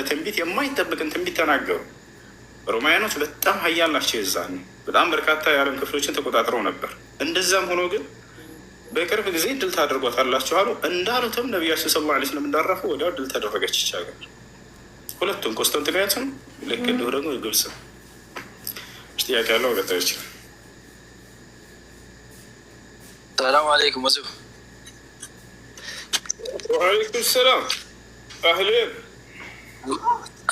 ትንቢት የማይጠብቅን ትንቢት ተናገሩ። ሮማውያኖች በጣም ሀያል ናቸው። የዛኔ በጣም በርካታ የዓለም ክፍሎችን ተቆጣጥረው ነበር። እንደዛም ሆኖ ግን በቅርብ ጊዜ ድል ታደርጓታላችሁ አሉ። እንዳሉትም ነቢያችን ሰለላሁ ዐለይሂ ወሰለም እንዳረፉ ወዲያው ድል ተደረገች ይቻላል። ሁለቱም ቆስጠንጢንያትም ልክ እንዲሁ ደግሞ ግብጽ። ጥያቄ ያለው ገጠር ይችላል። ሰላም አለይኩም ወዙ። ወአለይኩም ሰላም። አህለን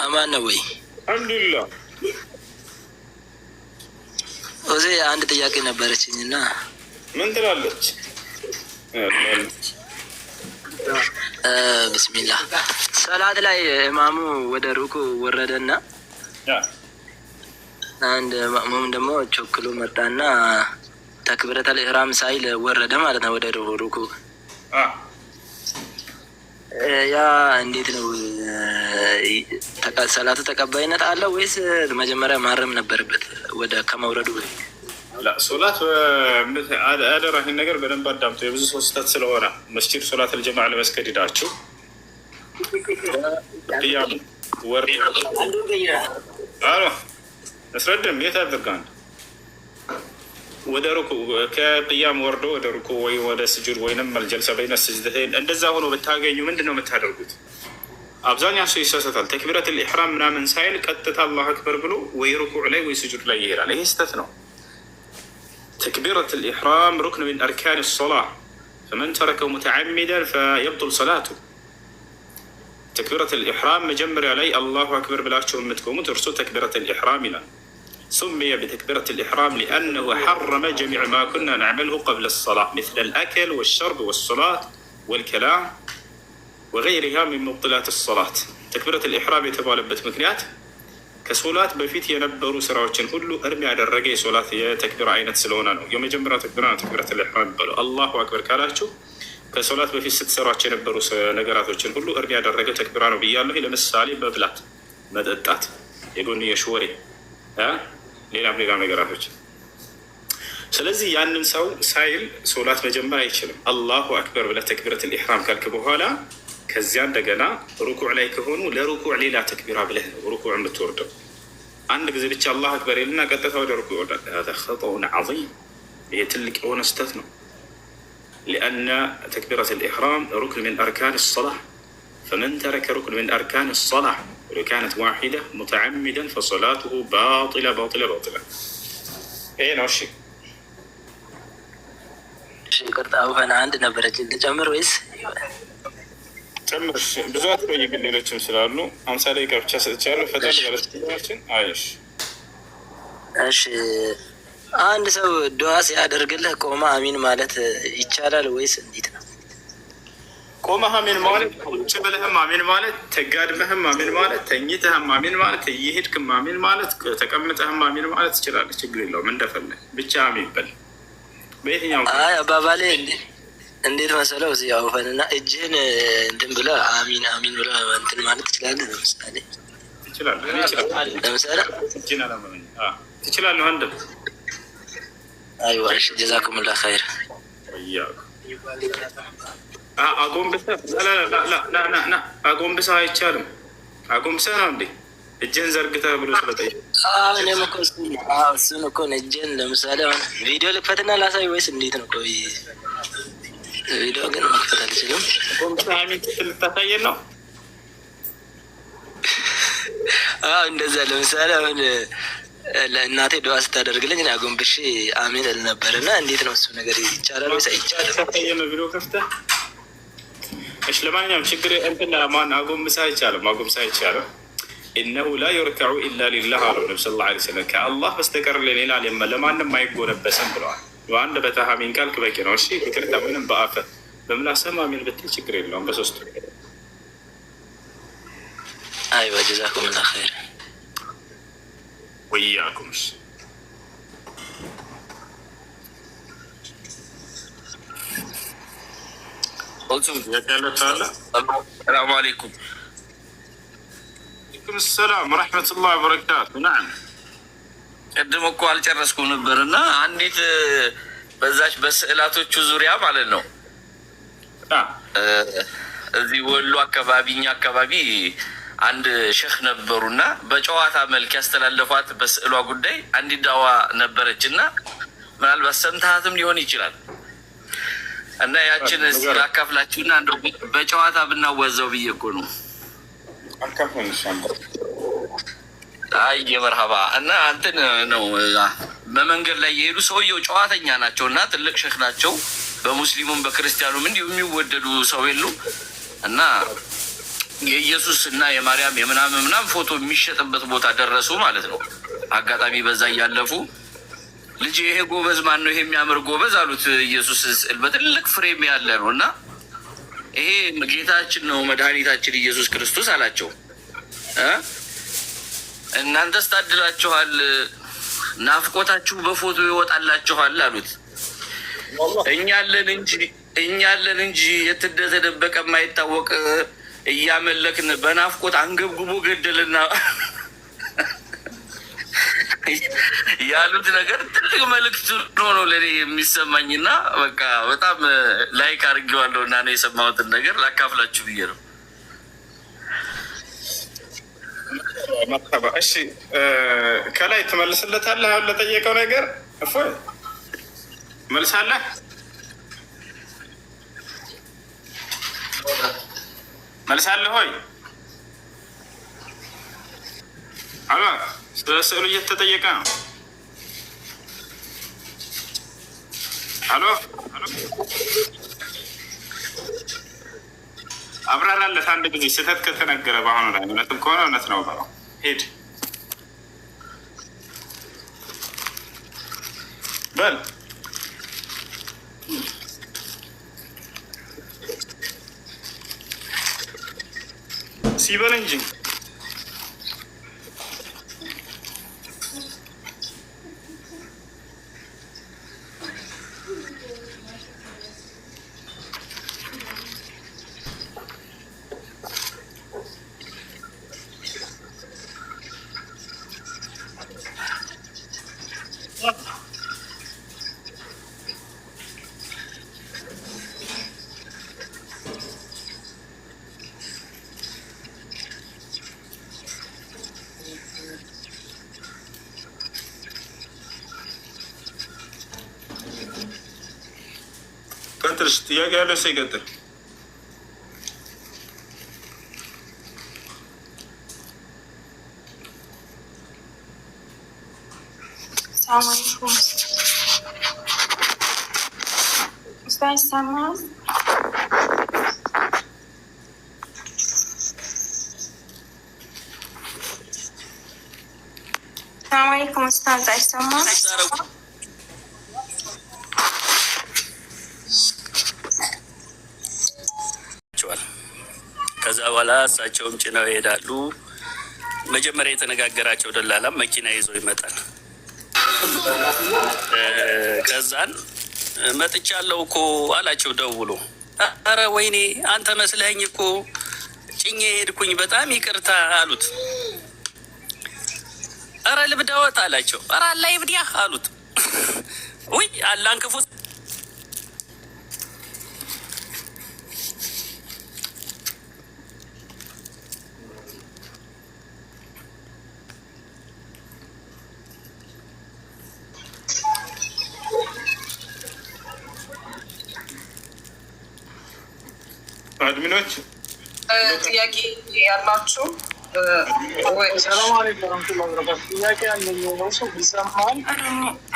አማን ነው ወይ? አልሐምዱሊላህ። ወዜ አንድ ጥያቄ ነበረችኝ እና ምን ትላለች? ብስሚላህ ሰላት ላይ ኢማሙ ወደ ሩኩ ወረደና አንድ ማእሙም ደግሞ ቾክሎ መጣና ተክብረተል ኢህራም ሳይል ወረደ ማለት ነው ወደ ሩኩ። ያ እንዴት ነው ሰላቱ ተቀባይነት አለው ወይስ መጀመሪያ ማረም ነበረበት ወደ ከመውረዱ? ሶላት አደራ፣ ይህን ነገር በደንብ አዳምጡ። የብዙ ሰው ስህተት ስለሆነ መስጂድ ሶላት አልጀማዓ ለመስገድ ሄዳችሁ አስረድም የት አድርጋን ወደ ሩኩ ከቅያም ወርዶ ወደ ሩኩ ወይ ወደ ስጁድ ወይንም አልጀልሳ በይነ ስጅደተይን እንደዛ ሆኖ ብታገኙ ምንድን ነው የምታደርጉት? አብዛኛው ሰው ይሳሳታል። ተክቢረቱል ኢሕራም ምናምን ሳይል ቀጥታ አላሁ አክበር ብሎ ወይ ሩኩዕ ላይ ወይ ስጁድ ላይ ይሄዳል። ይሄ ስህተት ነው። ተክቢረቱል ኢሕራም ሩክን ሚን አርካን ሶላህ ፈመን ተረከው ሙተዓሚደን ፈየብጡል ሰላቱ። ተክቢረቱል ኢሕራም መጀመሪያ ላይ አላሁ አክበር ብላችሁ የምትቆሙት እርሱ ተክቢረቱል ኢሕራም ይላል። سمي بتكبيرة الإحرام لأنه حرم جميع ما كنا نعمله قبل الصلاة مثل الأكل والشرب والصلاة والكلام وغيرها من مبطلات الصلاة. تكبيرة الإحرام يتبالبت مكنيات كصلاة بفيت ينبروا سراوتشن كله أرمي على الرقي صلاة تكبير عينة سلونا يوم جمرة تكبيرة الإحرام بلو الله أكبر كالاتشو كصلاة بفيت ست سراوتشن ينبروا نقراتوتشن كله أرمي على الرقي تكبيرانو بيالله إلى مسالي ببلات مددات يقولني يشوري ሌላም ነገራቶች። ስለዚህ ያንን ሰው ሳይል ሶላት መጀመር አይችልም። አላሁ አክበር ብለህ ተክቢረቱል ኢሕራም ካልክ በኋላ ከዚያ እንደገና ሩኩዕ ላይ ከሆኑ ለሩኩዕ ሌላ ተክቢራ ብለህ ነው ሩኩዕ የምትወርደው። አንድ ጊዜ ብቻ አላሁ አክበር ይልና ቀጥታ ወደ ሩኩዕ ይወርዳል። هذا خطأ عظيم። ይሄ ትልቅ የሆነ ስህተት ነው። لأن تكبيرة الإحرام ركن من أركان الصلاة فمن ترك ركن من أركان الصلاة ولو كانت واحدة متعمدا فصلاته باطلة باطلة باطلة. ايه نوشي قلت أوفن عندنا برجل تجمر ويس تجمر بزوات بيجي اللي تمثلانه أمثالي كابتشا ستشارو فتاة غلطين عايش እሺ አንድ ሰው ዱዓ ሲያደርግልህ ቆማ አሚን ማለት ይቻላል ወይስ እንዴት ነው? ቆመህ አሚን ማለት ቁጭ ብለህም አሚን ማለት ተጋድመህም አሚን ማለት ተኝተህም አሚን ማለት እየሄድክም አሚን ማለት ተቀምጠህም አሚን ማለት ትችላለህ። ችግር የለውም። እንደፈለህ ብቻ አሚን በል። በየትኛው አባባሌ እንዴት መሰለው እዚህ አውፈንና እጅህን እንትን ብለህ አሚን አሚን ብለህ እንትን ማለት ትችላለህ። ለምሳሌ ትችላለህ። ለምሳሌ ትችላለህ። አንድ አይዋ እሺ ጀዛኩሙላህ ኸይር ወያኩ አጎንብሰህ አይቻልም። አጎንብሰህ ነው እንዴ እጅህን ዘርግተህ ብሎ ስለጠየቅ እኔም እኮ እሱን እኮ እጅህን ለምሳሌ ቪዲዮ ልክፈትና ላሳይ ወይስ እንዴት ነው? ቆይ ቪዲዮ ግን መክፈት አልችልም። አጎንብሰህ አሚን ልታሳየን ነው? እንደዛ ለምሳሌ አሁን ለእናቴ ዱዓ ስታደርግልኝ አጎንብሼ አሚን እል ነበር እና እንዴት ነው እሱ ነገር ይቻላል ወይስ አይቻልም? ታሳየን ቪዲዮ ከፍተህ እሺ። ለማንኛውም ችግር እንትና ማን አጎንብሰህ አይቻልም። አጎንብሰህ አይቻልም። ኢነሁ ላ ዩርከዑ ኢላ ሊላህ አሉ ነቢ ሰለላሁ ዐለይሂ ወሰለም። ከአላህ በስተቀር ለሌላ ለማንም አይጎነበስም ብለዋል። በአንድ በተህ አሚን ካልክ በቂ ነው። እሺ ይቅርታ፣ ምንም በአፍህ በምላስህም አሚን ብትል ችግር የለውም። በሶስቱ አይዋ ጀዛኩሙላህ ኸይር ወያኩም። ሰላሙ አለይኩም። ሰላም ወረሕመቱላሂ ወበረካቱ። ናም ቅድም እኮ አልጨረስኩም ነበር እና አንዲት በዛች በስዕላቶቹ ዙሪያ ማለት ነው እዚህ ወሎ አካባቢ እኛ አካባቢ አንድ ሼህ ነበሩና በጨዋታ መልክ ያስተላለፏት በስዕሏ ጉዳይ አንዲት ዳዋ ነበረች እና ምናልባት ሰምታትም ሊሆን ይችላል እና ያችን እስቲ ላካፍላችሁና እንደው በጨዋታ ብናወዘው ብዬ እኮ ነው። አይ የመርሃባ እና አንተን ነው በመንገድ ላይ የሄዱ ሰውየው ጨዋተኛ ናቸው እና ትልቅ ሼህ ናቸው። በሙስሊሙም በክርስቲያኑም እንዲሁ የሚወደዱ ሰው የሉ እና የኢየሱስ እና የማርያም የምናምን ፎቶ የሚሸጥበት ቦታ ደረሱ ማለት ነው። አጋጣሚ በዛ እያለፉ ልጅ ይሄ ጎበዝ ማን ነው? ይሄ የሚያምር ጎበዝ አሉት። ኢየሱስ ስዕል በትልቅ ፍሬም ያለ ነው እና ይሄ ጌታችን ነው መድኃኒታችን ኢየሱስ ክርስቶስ አላቸው። እናንተስ ታድላችኋል፣ ናፍቆታችሁ በፎቶ ይወጣላችኋል አሉት። እኛለን እንጂ የተደበቀ የማይታወቅ እያመለክን በናፍቆት አንገብግቦ ገደልና ያሉት ነገር ትልቅ መልዕክት ሆኖ ለኔ የሚሰማኝና በቃ በጣም ላይክ አድርጌዋለሁ እና ነው የሰማሁትን ነገር ላካፍላችሁ ብዬ ነው። እሺ ከላይ ትመልስለታለህ? አሁን ለጠየቀው ነገር እፎይ መልሳለህ? መልሳለህ ሆይ? አላ ስለ ስዕሉ እየተጠየቀ ነው። አሎ አብራራለት አንድ ጊዜ ስህተት ከተነገረ በአሁኑ ላይ እውነትም ከሆነ እውነት ነው በለው። ሂድ በል ሲበል እንጂ ቀጥል። ጥያቄ ያለ ሰው ይቀጥል። ሰላም አለይኩም ኡስታዝ ሰማህ? ሰላም አለይኩም ኡስታዝ አይሰማም? ከዛ በኋላ እሳቸውም ጭነው ይሄዳሉ። መጀመሪያ የተነጋገራቸው ደላላም መኪና ይዞ ይመጣል። ከዛን መጥቻለሁ እኮ አላቸው ደውሎ። አረ ወይኔ አንተ መስለኸኝ እኮ ጭኜ ሄድኩኝ፣ በጣም ይቅርታ አሉት። አረ ልብዳወት አላቸው። አረ አላህ ይብዲያህ አሉት። ውይ አላህን ክፉ አድሚኖች ጥያቄ ያላችሁ? ሰላም አለይኩም ወራህመቱላሂ ወበረካቱ። ጥያቄ ያለኝ ነው ሰው ይሰማል?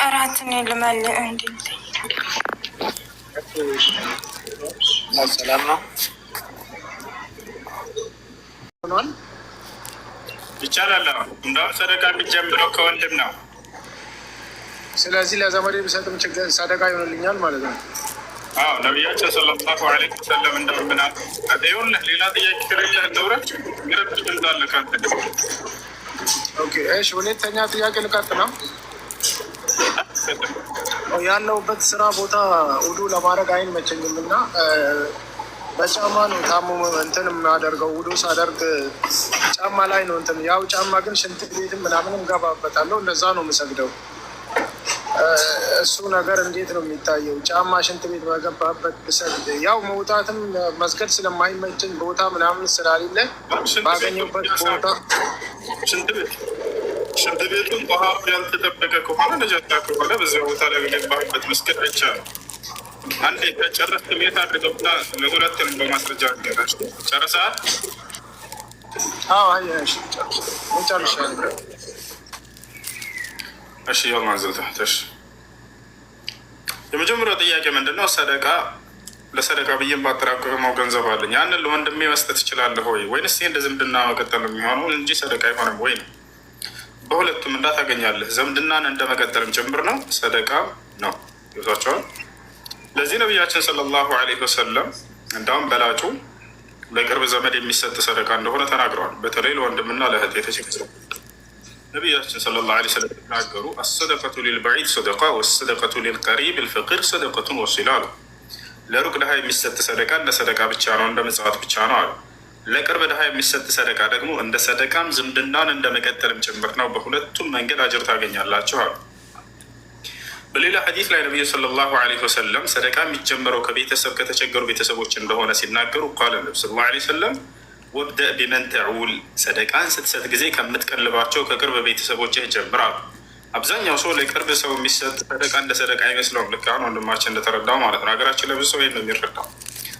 እራትን ልመልእ እንዴ? ሰላም ነው ሆኗል። ይቻላል። እንደውም ሰደቃ የሚጀምረው ከወንድም ነው። ስለዚህ ለዘመዴ ብሰጥም ችግር ሰደቃ ይሆንልኛል ማለት ነው። አዎ ነቢያችን ሰለላሁ ዐለይሂ ወሰለም እንደምናል ይኸውልህ፣ ሌላ ጥያቄ ከሌለ እንደውረች ግረብ ትልታለ ካንተ ደግሞ። ኦኬ እሺ፣ ሁለተኛ ጥያቄ ልቀጥል ነው። ያለሁበት ስራ ቦታ ውዱ ለማድረግ አይመቸኝም እና በጫማ ነው ታሙ እንትን የማደርገው። ውዱ ሳደርግ ጫማ ላይ ነው እንትን ያው ጫማ ግን ሽንት ቤትም ምናምንም ገባበታለሁ። እንደዛ ነው የምሰግደው። እሱ ነገር እንዴት ነው የሚታየው? ጫማ ሽንት ቤት በገባበት ብሰግድ ያው መውጣትም መስገድ ስለማይመቸኝ ቦታ ምናምን ስላሌለ ባገኘበት ቦታ ሽንት ቤቱን ውሃ ያልተጠበቀ ከሆነ ነጃሳ ከሆነ በዚያ ቦታ ላይ በገባበት መስገድ አይቻልም። አንዴ ከጨረስክ ቤት አድርገውና ለሁለትንም በማስረጃ አድርገናል። ጨርሰሃል? ጨርሻለሁ። እሺ ያው ማዘልተሽ የመጀመሪያው ጥያቄ ምንድነው? ሰደቃ ለሰደቃ ብዬም ባጠራቀመው ገንዘብ አለኝ ያንን ለወንድሜ መስጠት እችላለሁ ወይ ወይንስ ይሄ እንደ ዝምድና መቀጠል የሚሆነው እንጂ ሰደቃ አይሆንም ወይ ነው? በሁለቱም እንዳታገኛለህ። ዝምድናን እንደመቀጠልም ጭምር ነው፣ ሰደቃ ነው። ይወታቸዋል። ለዚህ ነቢያችን ሰለላሁ ዐለይሂ ወሰለም እንዳውም በላጩ ለቅርብ ዘመድ የሚሰጥ ሰደቃ እንደሆነ ተናግረዋል። በተለይ ለወንድምና ለእህት የተቸገሩ ነቢያችን ሰለላሁ ዐለይሂ ወሰለም ተናገሩ። አሰደቀቱ ሊልበዒድ ሰደቃ ወሰደቀቱ ሊልቀሪብ ልፈቂር ሰደቀቱን ወሲላ አሉ። ለሩቅ ድሃ የሚሰጥ ሰደቃ እንደ ሰደቃ ብቻ ነው፣ እንደ ምጽዋት ብቻ ነው አሉ። ለቅርብ ድሃ የሚሰጥ ሰደቃ ደግሞ እንደ ሰደቃም ዝምድናን እንደ መቀጠልም ጭምር ነው። በሁለቱም መንገድ አጅር ታገኛላችሁ አሉ። በሌላ ሐዲስ ላይ ነቢዩ ሰለላሁ ዐለይሂ ወሰለም ሰደቃ የሚጀምረው ከቤተሰብ ከተቸገሩ ቤተሰቦች እንደሆነ ሲናገሩ ቃለ ነብዩ ሰለላሁ ዐለይሂ ወሰለም ወብደእ ቢመን ተዑል፣ ሰደቃን ስትሰጥ ጊዜ ከምትቀልባቸው ከቅርብ ቤተሰቦችህ ጀምራሉ። አብዛኛው ሰው ለቅርብ ሰው የሚሰጥ ሰደቃ እንደ ሰደቃ አይመስለውም። ልክ አሁን ወንድማችን እንደተረዳው ማለት ነው። ሀገራችን ለብዙ ሰው ይሄን ነው የሚረዳው።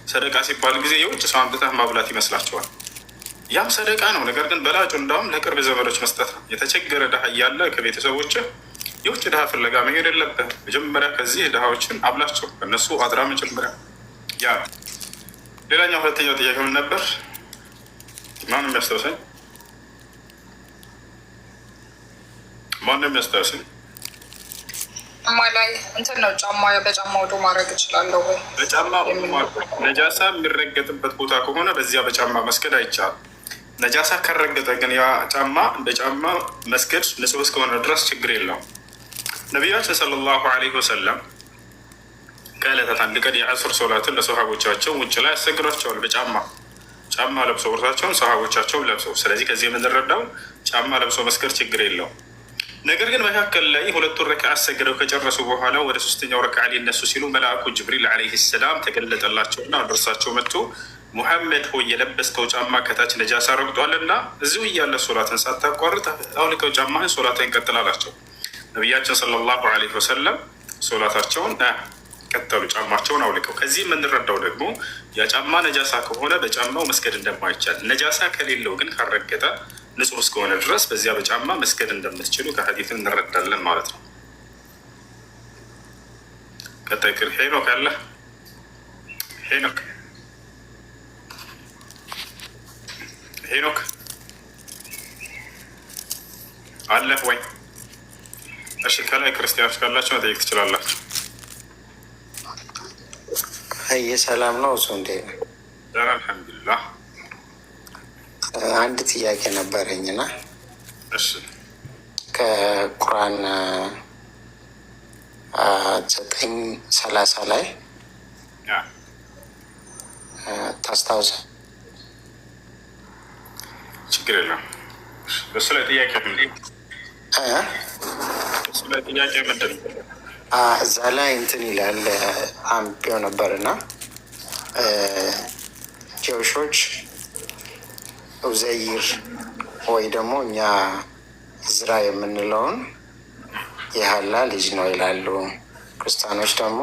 ሰደቃ ሲባል ጊዜ የውጭ ሰው አምጥተህ ማብላት ይመስላቸዋል። ያም ሰደቃ ነው። ነገር ግን በላጩ እንዳውም ለቅርብ ዘመዶች መስጠት ነው። የተቸገረ ድሃ እያለ ከቤተሰቦችህ የውጭ ድሃ ፍለጋ መሄድ የለብህ። መጀመሪያ ከዚህ ድሃዎችን አብላቸው፣ እነሱ አድራ መጀመሪያ ያ። ሌላኛው ሁለተኛው ጥያቄ ምን ነበር? ማንም የሚያስታውሰኝ? ማንም የሚያስታውሰኝ? ላይ እንትን ነው ጫማ በጫማ ወዶ ማድረግ እችላለሁ ወይ? በጫማ ነጃሳ የሚረገጥበት ቦታ ከሆነ በዚያ በጫማ መስገድ አይቻልም። ነጃሳ ከረገጠ ግን ያ ጫማ እንደ ጫማ መስገድ ንጹህ እስከሆነ ድረስ ችግር የለውም። ነቢያችን ሰለላሁ ዐለይሂ ወሰለም ከዕለታት አንድ ቀን የዐሱር ሶላትን ለሰሃቦቻቸው ውጭ ላይ ያሰግዷቸዋል በጫማ ጫማ ለብሰው እርሳቸውን ሰሃቦቻቸውን ለብሰው። ስለዚህ ከዚህ የምንረዳው ጫማ ለብሰው መስገድ ችግር የለውም። ነገር ግን መካከል ላይ ሁለቱን ረክዓ አሰግደው ከጨረሱ በኋላ ወደ ሶስተኛው ረክዓ ሊነሱ ሲሉ መልአኩ ጅብሪል ዐለይሂ ሰላም ተገለጠላቸውና ወደ እርሳቸው መጥቶ ሙሐመድ ሆይ የለበስከው ጫማ ከታች ነጃሳ ረግጧልና እዚሁ እያለ ሶላትን ሳታቋርጥ አውልቀው ጫማህን ሶላትን ቀጥል አላቸው። ነቢያችን ሰለላሁ ዐለይሂ ወሰለም ሶላታቸውን ቀጠሉ፣ ጫማቸውን አውልቀው። ከዚህ የምንረዳው ደግሞ የጫማ ነጃሳ ከሆነ በጫማው መስገድ እንደማይቻል፣ ነጃሳ ከሌለው ግን ካረገጠ ንጹህ እስከሆነ ድረስ በዚያ በጫማ መስገድ እንደምትችሉ ከሐዲስ እንረዳለን ማለት ነው። ቀጣይ ክር ሄኖክ አለ። ሄኖክ አለ ወይ? እሺ፣ ከላይ ክርስቲያኖች ካላቸው መጠየቅ ትችላላችሁ። ሰላም ነው። እሱ እንዴ ነው? አልሐምዱሊላህ። አንድ ጥያቄ ነበረኝና እሺ፣ ከቁርአን 9:30 ላይ ታስታውሰ? ችግር የለም። እሱ ላይ ጥያቄ ምንድን ነው? እሱ ላይ ጥያቄ ምንድን ነው? እዛ ላይ እንትን ይላል አንብቤው ነበርና ጀውሾች ኡዘይር ወይ ደግሞ እኛ እዝራ የምንለውን የሀላ ልጅ ነው ይላሉ። ክርስቲያኖች ደግሞ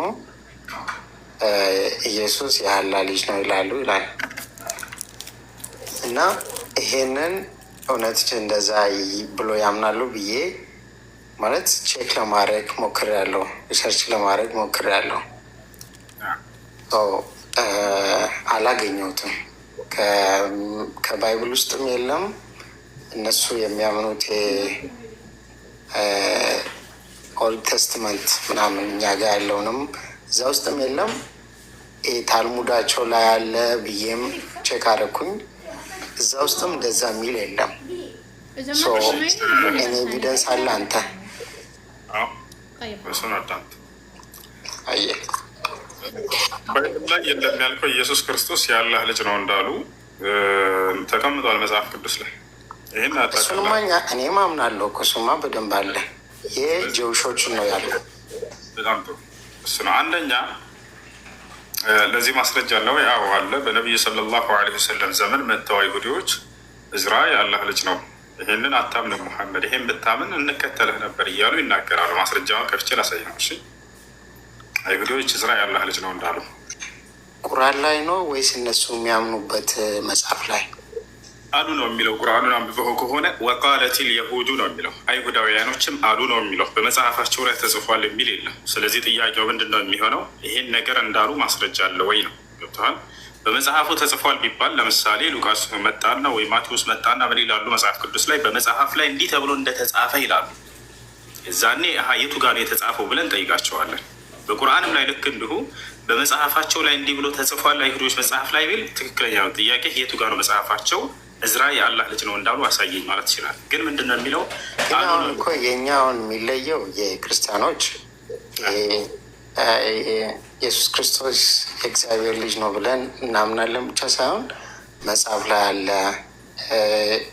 ኢየሱስ የሀላ ልጅ ነው ይላሉ ይላል እና ይሄንን እውነት እንደዛ ብሎ ያምናሉ ብዬ ማለት ቼክ ለማድረግ ሞክሬያለሁ፣ ሪሰርች ለማድረግ ሞክሬያለሁ። አላገኘሁትም። ከባይብል ውስጥም የለም። እነሱ የሚያምኑት ኦልድ ቴስትመንት ምናምን እኛ ጋር ያለውንም እዛ ውስጥም የለም። ታልሙዳቸው ላይ ያለ ብዬም ቼክ አደረኩኝ። እዛ ውስጥም እንደዛ የሚል የለም። እኔ ኤቪደንስ አለ አንተ አየህ ባይብል ላይ የለም ያልከው ኢየሱስ ክርስቶስ የአላህ ልጅ ነው እንዳሉ ተቀምጧል መጽሐፍ ቅዱስ ላይ። ይህን እሱንማ እኔም አምናለሁ እኮ እሱማ በደንብ አለ። ይህ ጀውሾችን ነው ያለው። በጣም ጥሩ። እሱ ነው አንደኛ። ለዚህ ማስረጃ አለ ወይ? አዎ አለ። በነቢዩ ሰለላሁ ዐለይሂ ወሰለም ዘመን መጥተው አይሁዲዎች እዝራ የአላህ ልጅ ነው፣ ይህንን አታምንም ሙሐመድ፣ ይሄን ብታምን እንከተልህ ነበር እያሉ ይናገራሉ። ማስረጃውን ከፍቼ ላሳይ ነው። እሺ አይሁዲዎች እዝራ የአላህ ልጅ ነው እንዳሉ ቁርአን ላይ ነው ወይስ እነሱ የሚያምኑበት መጽሐፍ ላይ አሉ ነው የሚለው? ቁርአኑን አንብበው ከሆነ ወቃለቲል የሁዱ ነው የሚለው፣ አይሁዳውያኖችም አሉ ነው የሚለው። በመጽሐፋቸው ላይ ተጽፏል የሚል የለም። ስለዚህ ጥያቄው ምንድን ነው የሚሆነው? ይሄን ነገር እንዳሉ ማስረጃ አለ ወይ ነው። ገብተዋል? በመጽሐፉ ተጽፏል ቢባል ለምሳሌ ሉቃስ መጣና ወይ ማቴዎስ መጣና ምን ይላሉ? መጽሐፍ ቅዱስ ላይ በመጽሐፍ ላይ እንዲህ ተብሎ እንደተጻፈ ይላሉ። እዛኔ የቱ ጋር ነው የተጻፈው ብለን ጠይቃቸዋለን። በቁርአንም ላይ ልክ እንዲሁ በመጽሐፋቸው ላይ እንዲህ ብሎ ተጽፏል አይሁዶች መጽሐፍ ላይ ቢል ትክክለኛ ነው ጥያቄ። የቱ ጋር ነው መጽሐፋቸው እዝራ የአላህ ልጅ ነው እንዳሉ አሳየኝ ማለት ይችላል። ግን ምንድን ነው የሚለው? አሁን እኮ የእኛውን የሚለየው የክርስቲያኖች ኢየሱስ ክርስቶስ የእግዚአብሔር ልጅ ነው ብለን እናምናለን ብቻ ሳይሆን መጽሐፍ ላይ አለ።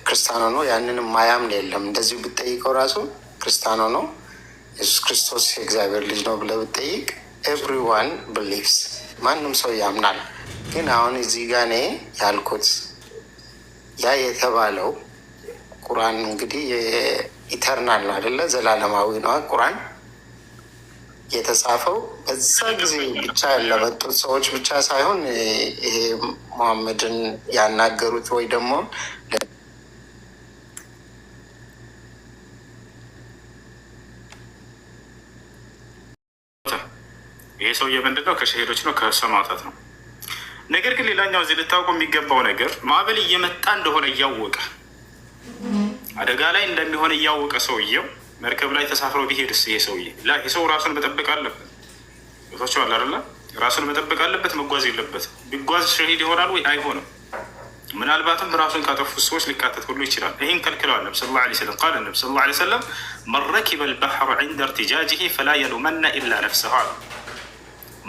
ክርስቲያኖ ነው ያንንም ማያምን የለም። እንደዚሁ ብትጠይቀው ራሱ ክርስቲያኖ ነው ኢየሱስ ክርስቶስ የእግዚአብሔር ልጅ ነው ብለህ ብትጠይቅ ኤቭሪዋን ብሊቭስ ማንም ሰው ያምናል። ግን አሁን እዚህ ጋ እኔ ያልኩት ያ የተባለው ቁርአን እንግዲህ ኢተርናል ነው አይደለ? ዘላለማዊ ነው ቁርአን የተጻፈው በዛ ጊዜ ብቻ ለመጡት ሰዎች ብቻ ሳይሆን ይሄ መሐመድን ያናገሩት ወይ ደግሞ ይሄ ሰውዬ ምንድን ነው? ከሸሄዶች ነው፣ ከሰማዕታት ነው። ነገር ግን ሌላኛው እዚህ ልታውቁ የሚገባው ነገር ማዕበል እየመጣ እንደሆነ እያወቀ አደጋ ላይ እንደሚሆን እያወቀ ሰውየው መርከብ ላይ ተሳፍረው ቢሄድስ ይሄ ሰውዬ ይህ ሰው ራሱን መጠበቅ አለበት። ቦታቸዋል አይደለ? ራሱን መጠበቅ አለበት፣ መጓዝ የለበት። ቢጓዝ ሸሂድ ይሆናል ወይ? አይሆንም። ምናልባትም ራሱን ካጠፉት ሰዎች ሊካተት ሁሉ ይችላል። ይህን ከልክለዋል ነቢ ሰለላሁ ዐለይሂ ወሰለም። ቃለ ነቢ ሰለላሁ ዐለይሂ ወሰለም መን ረኪበ አልበሕረ ዐንደ እርቲጃጅሂ ፈላ የሉመነ ኢላ ነፍሰሁ።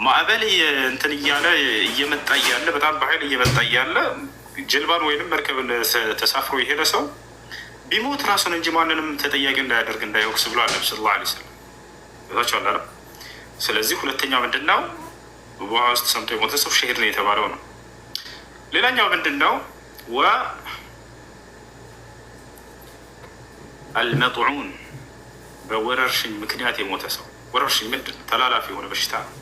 ማዕበል እንትን እያለ እየመጣ እያለ በጣም በኃይል እየመጣ እያለ ጀልባን ወይንም መርከብን ተሳፍሮ የሄደ ሰው ቢሞት ራሱን እንጂ ማንንም ተጠያቂ እንዳያደርግ እንዳይወቅስ ብሏል ነቢ ሰለላሁ ዐለይሂ ወሰለም። ታቸዋል አለ። ስለዚህ ሁለተኛው ምንድን ነው? ውሃ ውስጥ ሰምቶ የሞተ ሰው ሸሂድ ነው የተባለው ነው። ሌላኛው ምንድን ነው? አልመጥዑን በወረርሽኝ ምክንያት የሞተ ሰው። ወረርሽኝ ምንድን ነው? ተላላፊ የሆነ በሽታ ነው።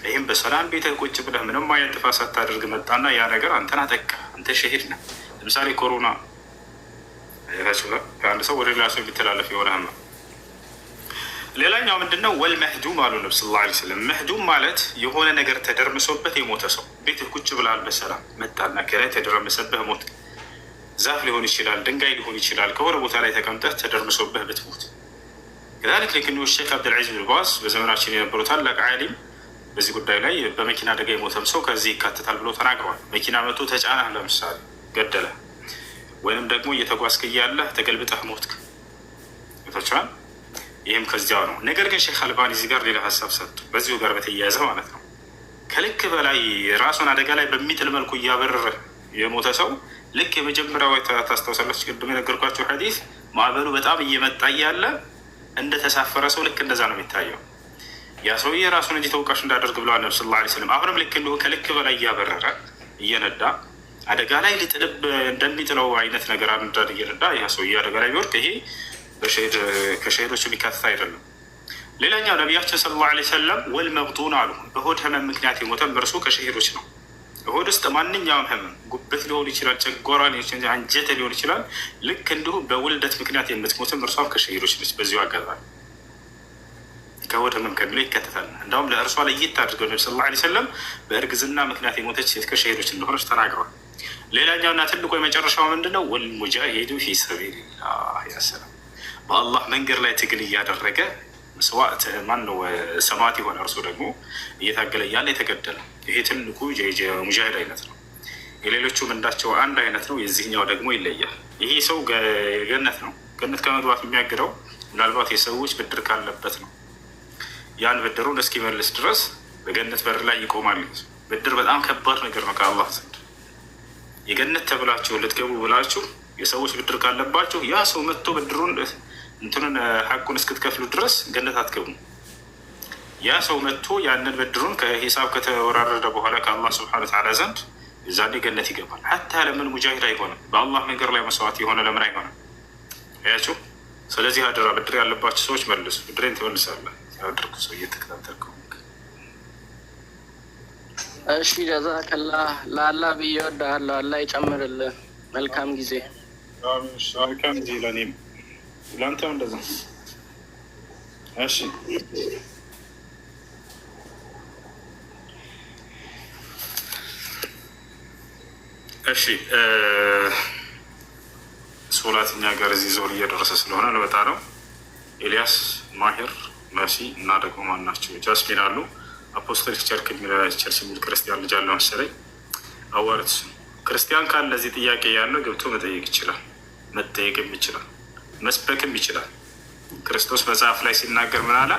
ይህም በሰላም ቤትህ ቁጭ ብለህ ምንም አይነት ጥፋት ሳታደርግ መጣና ያ ነገር አንተን አጠቃ፣ አንተ ሸሂድ ነህ። ለምሳሌ ኮሮና ከአንድ ሰው ወደ ሌላ ሰው የሚተላለፍ የሆነ ህመም። ሌላኛው ምንድን ነው? ወልመህዱም አሉ ነቢ ሰለላሁ ዐለይሂ ወሰለም። መህዱም ማለት የሆነ ነገር ተደርምሶበት የሞተ ሰው። ቤትህ ቁጭ ብለሃል በሰላም መጣና ከላይ ተደረመሰብህ ሞት። ዛፍ ሊሆን ይችላል፣ ድንጋይ ሊሆን ይችላል። ከሆነ ቦታ ላይ ተቀምጠህ ተደርምሶብህ ብትሞት። ከዛሊክ ልክ እንዲሁ ሼክ አብዱልዐዚዝ ብን ባዝ በዘመናችን የነበሩ ታላቅ ዓሊም በዚህ ጉዳይ ላይ በመኪና አደጋ የሞተም ሰው ከዚህ ይካተታል ብሎ ተናግረዋል። መኪና መቶ ተጫነህ፣ ለምሳሌ ገደለ፣ ወይንም ደግሞ እየተጓዝክ እያለህ ተገልብጠህ ሞትክ፣ ቶችዋል። ይህም ከዚያው ነው። ነገር ግን ሼክ አልባኒ እዚህ ጋር ሌላ ሀሳብ ሰጡ፣ በዚሁ ጋር በተያያዘ ማለት ነው። ከልክ በላይ ራሱን አደጋ ላይ በሚጥል መልኩ እያበረረ የሞተ ሰው ልክ የመጀመሪያው ታስታውሳለች፣ ቅድም የነገርኳቸው ሐዲስ ማዕበሉ በጣም እየመጣ እያለ እንደተሳፈረ ሰው ልክ እንደዛ ነው የሚታየው። ያ ሰውዬ ራሱን እንጂ ተወቃሽ እንዳደርግ ብለዋል ነቢ ሰለላሁ ዐለይሂ ወሰለም። አሁንም ልክ እንዲሁ ከልክ በላይ እያበረረ እየነዳ አደጋ ላይ ሊጥልብ እንደሚጥለው አይነት ነገር አንዳንድ እየነዳ ያ ሰውዬ አደጋ ላይ ቢወርቅ ይሄ ከሸሂዶች የሚካተት አይደለም። ሌላኛው ነቢያችን ሰለላሁ ዐለይሂ ወሰለም ወልመብጡን አሉ። በሆድ ህመም ምክንያት የሞተም እርሱ ከሸሂዶች ነው። ሆድ ውስጥ ማንኛውም ህመም ጉበት ሊሆን ይችላል፣ ጨጓራ አንጀት ሊሆን ይችላል። ልክ እንዲሁ በውልደት ምክንያት የምትሞትም እርሷም ከሸሂዶች ነች። በዚሁ አጋጣሚ ከሆድ ህመም ከሚለው ይከተታል። እንዳውም ለእርሷ ለየት አድርገው ነቢ ሰለላሁ ዐለይሂ ወሰለም በእርግዝና ምክንያት የሞተች ሴት ከሸሂዶች እንደሆነች ተናግረዋል። ሌላኛውና ትልቁ የመጨረሻው ምንድን ነው? ወልሙጃሂዱ ፊ ሰቢልላህ ያሰላም፣ በአላህ መንገድ ላይ ትግል እያደረገ መስዋዕት ማነው ሰማዕት የሆነ እርሱ ደግሞ እየታገለ እያለ የተገደለ። ይሄ ትልቁ ሙጃሂድ አይነት ነው። የሌሎቹ ምንዳቸው አንድ አይነት ነው፣ የዚህኛው ደግሞ ይለያል። ይሄ ሰው ገነት ነው። ገነት ከመግባት የሚያግደው ምናልባት የሰዎች ብድር ካለበት ነው። ያን ብድሩን እስኪመልስ ድረስ በገነት በር ላይ ይቆማል። ብድር በጣም ከባድ ነገር ነው ከአላህ ዘንድ። የገነት ተብላችሁ ልትገቡ ብላችሁ የሰዎች ብድር ካለባችሁ ያ ሰው መጥቶ ብድሩን እንትኑን ሐቁን እስክትከፍሉ ድረስ ገነት አትገቡ። ያ ሰው መጥቶ ያንን ብድሩን ከሂሳብ ከተወራረደ በኋላ ከአላህ ስብሐነ ወተዓላ ዘንድ የዛኔ ገነት ይገባል። ሀታ ለምን ሙጃሂድ አይሆንም? በአላህ መንገድ ላይ መስዋዕት የሆነ ለምን አይሆንም? ያችሁ። ስለዚህ አደራ ብድር ያለባቸው ሰዎች መልሱ። ብድሬን ትመልሳለህ ያድርጉ። ሰው እየተከታተልከው እሺ ጀዛከላህ። ለአላህ ብዬ እወድሃለሁ። አላህ ይጨምርልህ። መልካም ጊዜ። መልካም ጊዜ ለእኔም ለአንተም እንደዛ። እሺ እሺ ሶላት እኛ ጋር እዚህ ዞር እየደረሰ ስለሆነ ልወጣ ነው። ኤልያስ፣ ማሂር፣ መሲ እና ደግሞ ማን ናቸው? ጃስሚን አሉ። አፖስቶሊክ ቸርች የሚል ክርስቲያን ልጅ አለ መሰለኝ። አዋርት ክርስቲያን ካለ ለዚህ ጥያቄ ያለው ገብቶ መጠየቅ ይችላል። መጠየቅም ይችላል፣ መስበክም ይችላል። ክርስቶስ መጽሐፍ ላይ ሲናገር ምን አለ?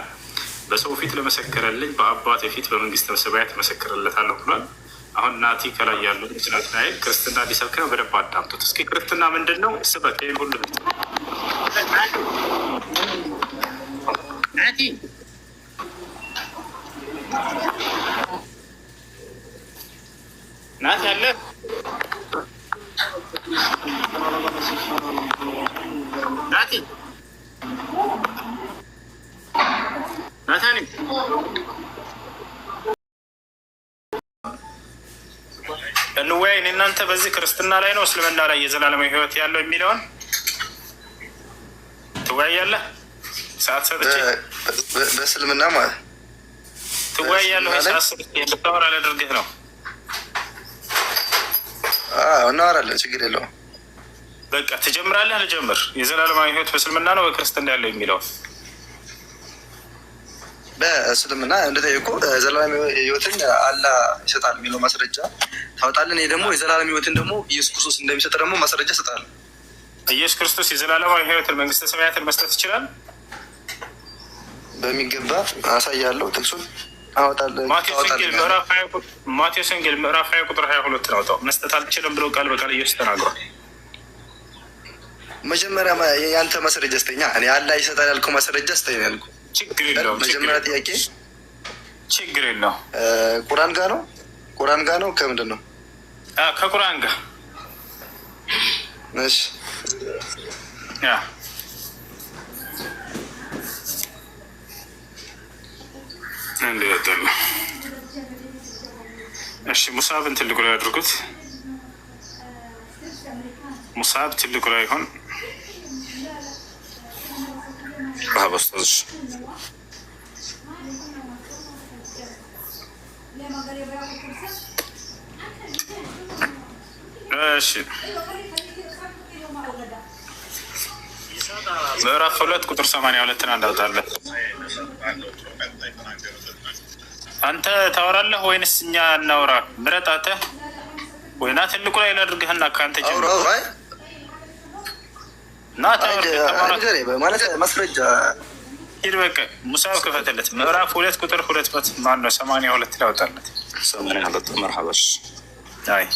በሰው ፊት ለመሰከረልኝ በአባቴ ፊት በመንግስተ ሰማያት መሰክርለታለሁ ብሏል። አሁን ናቲ ከላይ ያሉ ጭናት ናይል ክርስትና ሊሰብክ ነው። በደንብ አዳምጡት እስኪ። ክርስትና ምንድን ነው? ስበክ። ይህን ሁሉ ናቲ ናቲ አለ ናቲ ናታኒ እንወያይ። እናንተ በዚህ ክርስትና ላይ ነው እስልምና ላይ የዘላለማዊ ህይወት ያለው የሚለውን ትወያያለህ? ሰዓት ሰጥቼ በእስልምና ማለት ትወያያለህ? ሰዓት ሰጥቼ ልታወራ ላደርግህ ነው። እናወራለን፣ ችግር የለውም። በቃ ትጀምራለህ። ልጀምር። የዘላለማዊ ህይወት በእስልምና ነው በክርስትና ያለው የሚለውን በእስልምና እንደጠየቁ ዘላለም ህይወትን አላህ ይሰጣል የሚለው ማስረጃ ታወጣለን። ይህ ደግሞ የዘላለም ህይወትን ደግሞ ኢየሱስ ክርስቶስ እንደሚሰጥ ደግሞ ማስረጃ ይሰጣል። ኢየሱስ ክርስቶስ የዘላለማዊ ህይወትን መንግስተ ሰማያትን መስጠት ይችላል። በሚገባ አሳያለሁ። ጥቅሱን አወጣለን። ማቴዎስ ወንጌል ምዕራፍ 20 ቁጥር 22 አውጣው። መስጠት አልችልም ብሎ ቃል በቃል ኢየሱስ ተናግሯል። መጀመሪያ የአንተ ማስረጃ ስጠኛ። እኔ አላህ ይሰጣል ያልከው ማስረጃ ስጠኝ ያልኩህ። ችግር የለውም። መጀመሪያ ጥያቄ ችግር የለውም። ቁርአን ጋር ነው? ቁርአን ጋር ነው? ከምንድን ነው? ከቁርአን ጋር። እሺ እንደያጠሉ። እሺ ሙሳብን ትልቁ ላይ አድርጉት። ሙሳብ ትልቁ ላይ ይሆን በስተሽ እሺ ምዕራፍ 2 ቁጥር 82 እንዳውጣለን። አንተ ታወራለህ ወይንስ እኛ እናውራ? ምረጣተ ወይና ትልቁ ላይ ላድርግህና ከአንተ ጀምሮ ማለት ማስረጃ ሂድ። በቃ ሙሳብ ክፈትለት። ምዕራፍ 2 ቁጥር 2 ማን ነው 82 ላውጣለት። 82 መርሐባሽ አይ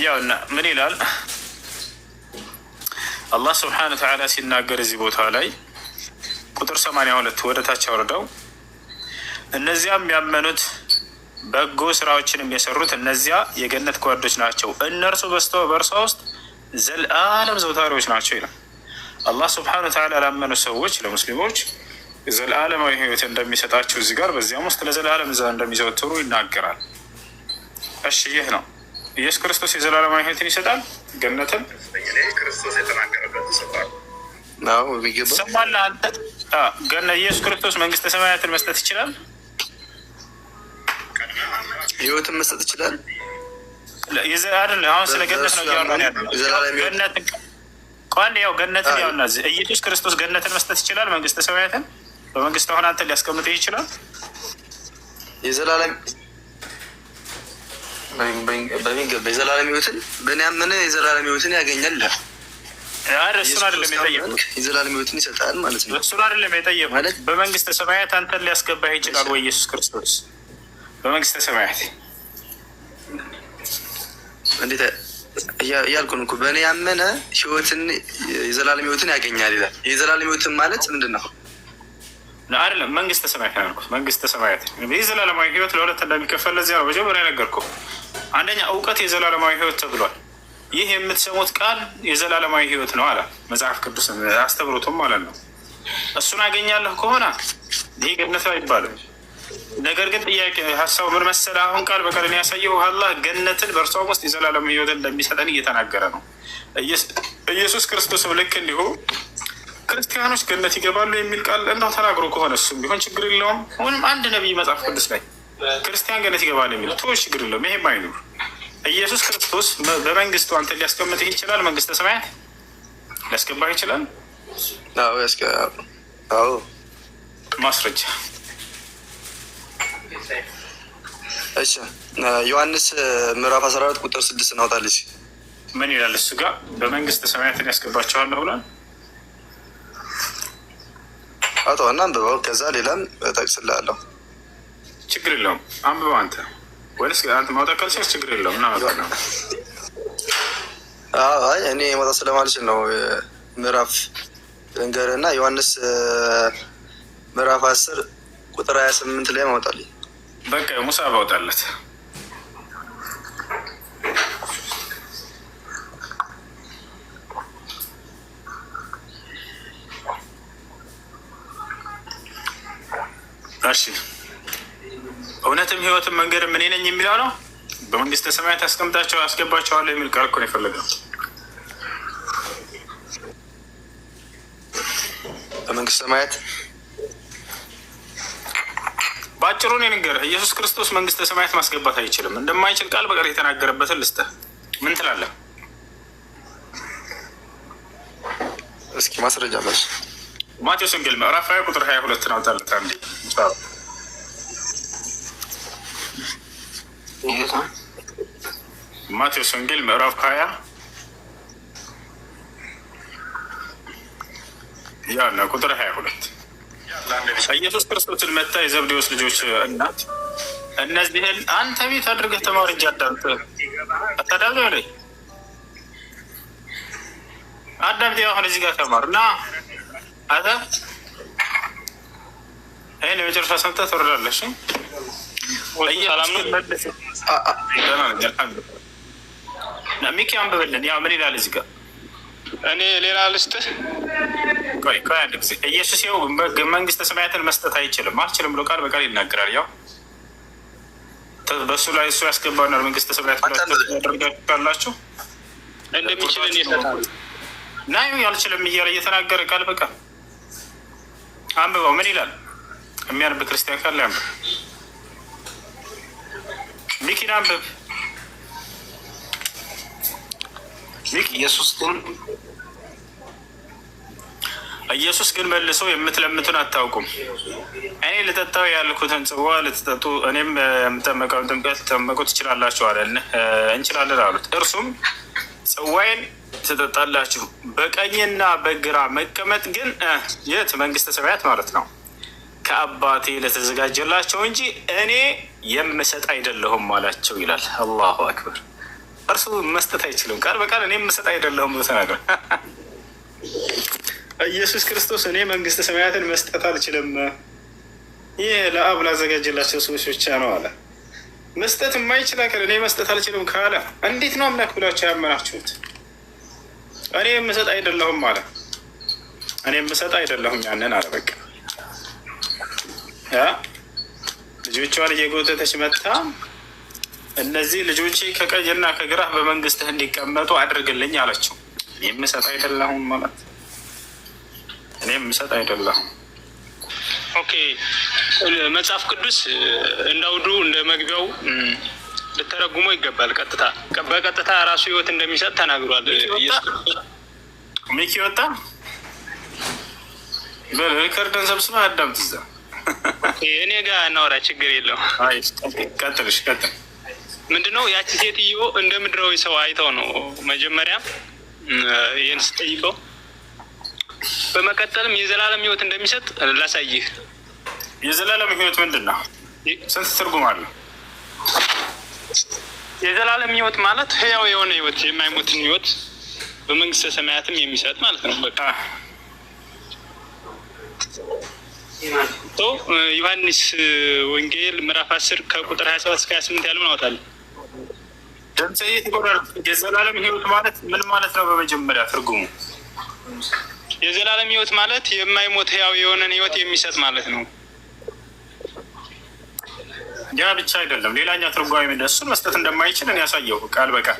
ያውና ምን ይላል አላህ ስብሓነ ወተዓላ ሲናገር እዚህ ቦታ ላይ ቁጥር 82 ወደ ታች አውርደው፣ እነዚያም ያመኑት በጎ ስራዎችንም የሰሩት እነዚያ የገነት ጓዶች ናቸው፣ እነርሱ በእርሷ ውስጥ ዘለዓለም ዘውታሪዎች ናቸው ይላል። አላህ ስብሓነ ወተዓላ ላመኑ ሰዎች ለሙስሊሞች ዘለዓለማዊ ህይወት እንደሚሰጣቸው እዚህ ጋር በዚያም ውስጥ ለዘላለም እዛ እንደሚዘወትሩ ይናገራል። እሺ ይህ ነው ኢየሱስ ክርስቶስ የዘላለማዊ ህይወትን ይሰጣል። ገነትን ክርስቶስ የተናገረበት ሰማለህ አንተ? ኢየሱስ ክርስቶስ መንግስተ ሰማያትን መስጠት ይችላል። ህይወትን መስጠት ይችላል አይደለ? አሁን ስለ ገነት ነው እያወራን ያለው። ገነትን ቋን ያው ገነትን ያውና ኢየሱስ ክርስቶስ ገነትን መስጠት ይችላል። መንግስተ ሰማያትን በመንግስት አሁን አንተ ሊያስቀምጥህ ይችላል። የዘላለም በሚገባ የዘላለም ህይወትን በእኔ ያመነ የዘላለም ህይወትን ያገኛል። እሱን አይደለም የጠየቁት። የዘላለም ሕይወትን ይሰጣል ማለት ነው። እሱን አይደለም የጠየቁት። በመንግስተ ሰማያት አንተን ሊያስገባህ ይችላል ወይ ኢየሱስ ክርስቶስ? በመንግስተ ሰማያት እንዴት እያልኩን እኮ በእኔ ያመነ ሕይወትን የዘላለም ሕይወትን ያገኛል ይላል። የዘላለም ሕይወትን ማለት ምንድን ነው? አይደለም መንግስተ ሰማያት ያልኩት። መንግስተ ሰማያት የዘላለማዊ ሕይወት ለሁለት እንደሚከፈል ለዚያ ነው መጀመሪያ ነገርኩህ። አንደኛ እውቀት የዘላለማዊ ሕይወት ተብሏል። ይህ የምትሰሙት ቃል የዘላለማዊ ሕይወት ነው አለ መጽሐፍ ቅዱስ አስተምሮቱም ማለት ነው። እሱን አገኛለሁ ከሆነ ይህ ገነት አይባልም። ነገር ግን ጥያቄ ሀሳቡ ምን መሰለህ? አሁን ቃል በቃል ያሳየው አላህ ገነትን በእርሷም ውስጥ የዘላለም ሕይወትን እንደሚሰጠን እየተናገረ ነው። ኢየሱስ ክርስቶስም ልክ እንዲሁ ክርስቲያኖች ገነት ይገባሉ የሚል ቃል እንዳው ተናግሮ ከሆነ እሱም ቢሆን ችግር የለውም። ወይም አንድ ነቢይ መጽሐፍ ቅዱስ ላይ ክርስቲያን ገነት ይገባል የሚል ቶ ችግር የለውም። ይሄም አይኑር። ኢየሱስ ክርስቶስ በመንግስቱ አንተን ሊያስቀምጥህ ይችላል። መንግስተ ሰማያት ሊያስገባህ ይችላል። አዎ ማስረጃ እሺ ዮሐንስ ምዕራፍ 14 ቁጥር 6 እናውጣለች። ምን ይላል እሱ ጋር? በመንግስተ ሰማያትን ያስገባቸዋለሁ ብሏል። አቶ እና አንብበው፣ ከዛ ሌላም እጠቅስልሃለሁ። ችግር የለውም አንብበው አንተ። ወይስ አንተ ማውጣት ካልቻልክ ችግር የለውም እና ማለት ነው። አይ እኔ ማውጣት ስለማልችል ነው። ምዕራፍ ልንገርህና ዮሐንስ ምዕራፍ 10 ቁጥር 28 ላይ ማውጣልኝ። በቃ ሙሳ ባውጣለት። እሺ እውነትም ህይወትም መንገድም እኔ ነኝ የሚለው ነው። በመንግስተ ሰማያት አስገባቸዋለሁ የሚል ቃል እኮ ነው የፈለገው። በመንግስተ ሰማያት በአጭሩ እኔ ንገርህ፣ ኢየሱስ ክርስቶስ መንግስተ ሰማያት ማስገባት አይችልም። እንደማይችል ቃል በቃል የተናገረበትን ልስጥህ። ምን ትላለህ? እስኪ ማስረጃ መስ ማቴዎስ ወንጌል ምዕራፍ 20 ቁጥር 22 አውጣለት አንዴ። ማቴዎስ ወንጌል ምዕራፍ 20 ያና ቁጥር 22 ኢየሱስ ክርስቶስን መታ የዘብዴዎስ ልጆች እናት እነዚህን አንተ ቤት አድርገህ ተማር እንጂ አዳምጥ አታዳምጥ ላይ አዳምጥ። አሁን እዚህ ጋር ተማር እና አታ ይሄን የመጨረሻ ሰምተህ ትወርዳለሽ። ሚኪ አንብብልን። ያው ምን ይላል እዚህ ጋር? እኔ ሌላ ልስጥህ። ቆይ አንድ ጊዜ ኢየሱስ ይኸው መንግስተ ሰማያትን መስጠት አልችልም ብሎ ቃል በቃል ይናገራል። ያው በእሱ ላይ እሱ ያስገባናል። መንግስተ ሰማያት ያደርጋላችሁ እንደሚችል ይሰጣል እና አልችልም እያለ እየተናገረ ቃል በቃል አንብበው። ምን ይላል? የሚያነብ ክርስቲያን ካለ አንብብ። ሚኪን አንብብ። ሚኪ ኢየሱስ ግን መልሶ የምትለምቱን አታውቁም፣ እኔ ልጠጣው ያልኩትን ጽዋ ልትጠጡ፣ እኔም የምጠመቀውን ጥምቀት ልትጠመቁ ትችላላችሁ እንችላለን አሉት። እርሱም ጽዋዬን ትጠጣላችሁ፣ በቀኝና በግራ መቀመጥ ግን የት? መንግስተ ሰማያት ማለት ነው። ከአባቴ ለተዘጋጀላቸው እንጂ እኔ የምሰጥ አይደለሁም አላቸው ይላል። አላሁ አክበር። እርሱ መስጠት አይችልም። ቃል በቃል እኔ የምሰጥ አይደለሁም ብሎ ተናግሯል። ኢየሱስ ክርስቶስ እኔ መንግስተ ሰማያትን መስጠት አልችልም፣ ይህ ለአብ ላዘጋጀላቸው ሰዎች ብቻ ነው አለ። መስጠት የማይችል አካል እኔ መስጠት አልችልም ካለ እንዴት ነው አምላክ ብላችሁ ያመናችሁት? እኔ የምሰጥ አይደለሁም አለ። እኔ የምሰጥ አይደለሁም ያንን አለ። በቃ ልጆቿን እየጎተተች መታ እነዚህ ልጆቼ ከቀኝና ከግራህ በመንግስትህ እንዲቀመጡ አድርግልኝ አለችው። እኔ የምሰጥ አይደለሁም ማለት እኔ የምሰጥ አይደለሁም። ኦኬ መጽሐፍ ቅዱስ እንዳውዱ እንደ መግቢያው ልተረጉሞ ይገባል። በቀጥታ ራሱ ህይወት እንደሚሰጥ ተናግሯል። ሚኪ ወጣ በሪከርደን ሰብስበህ አዳምጥ። እዛ እኔ ጋር እናወራ፣ ችግር የለው። ቀጥል። ምንድነው ያቺ ሴትዮ እንደ ምድራዊ ሰው አይተው ነው መጀመሪያ ይህን ስጠይቀው በመቀጠልም የዘላለም ህይወት እንደሚሰጥ ላሳይህ። የዘላለም ህይወት ምንድን ነው? ስንት ትርጉም አለው? የዘላለም ህይወት ማለት ህያው የሆነ ህይወት፣ የማይሞትን ህይወት በመንግስተ ሰማያትም የሚሰጥ ማለት ነው። በቃ ዮሐንስ ወንጌል ምዕራፍ 10 ከቁጥር 27 እስከ 28 ያለውን አወጣለሁ። ድምጽ ይቆራል። የዘላለም ህይወት ማለት ምን ማለት ነው? በመጀመሪያ ትርጉሙ የዘላለም ህይወት ማለት የማይሞት ህያው የሆነን ህይወት የሚሰጥ ማለት ነው። ያ ብቻ አይደለም፣ ሌላኛ ትርጓሜ ምንድን እሱን መስጠት እንደማይችል እኔ ያሳየው ቃል በቃል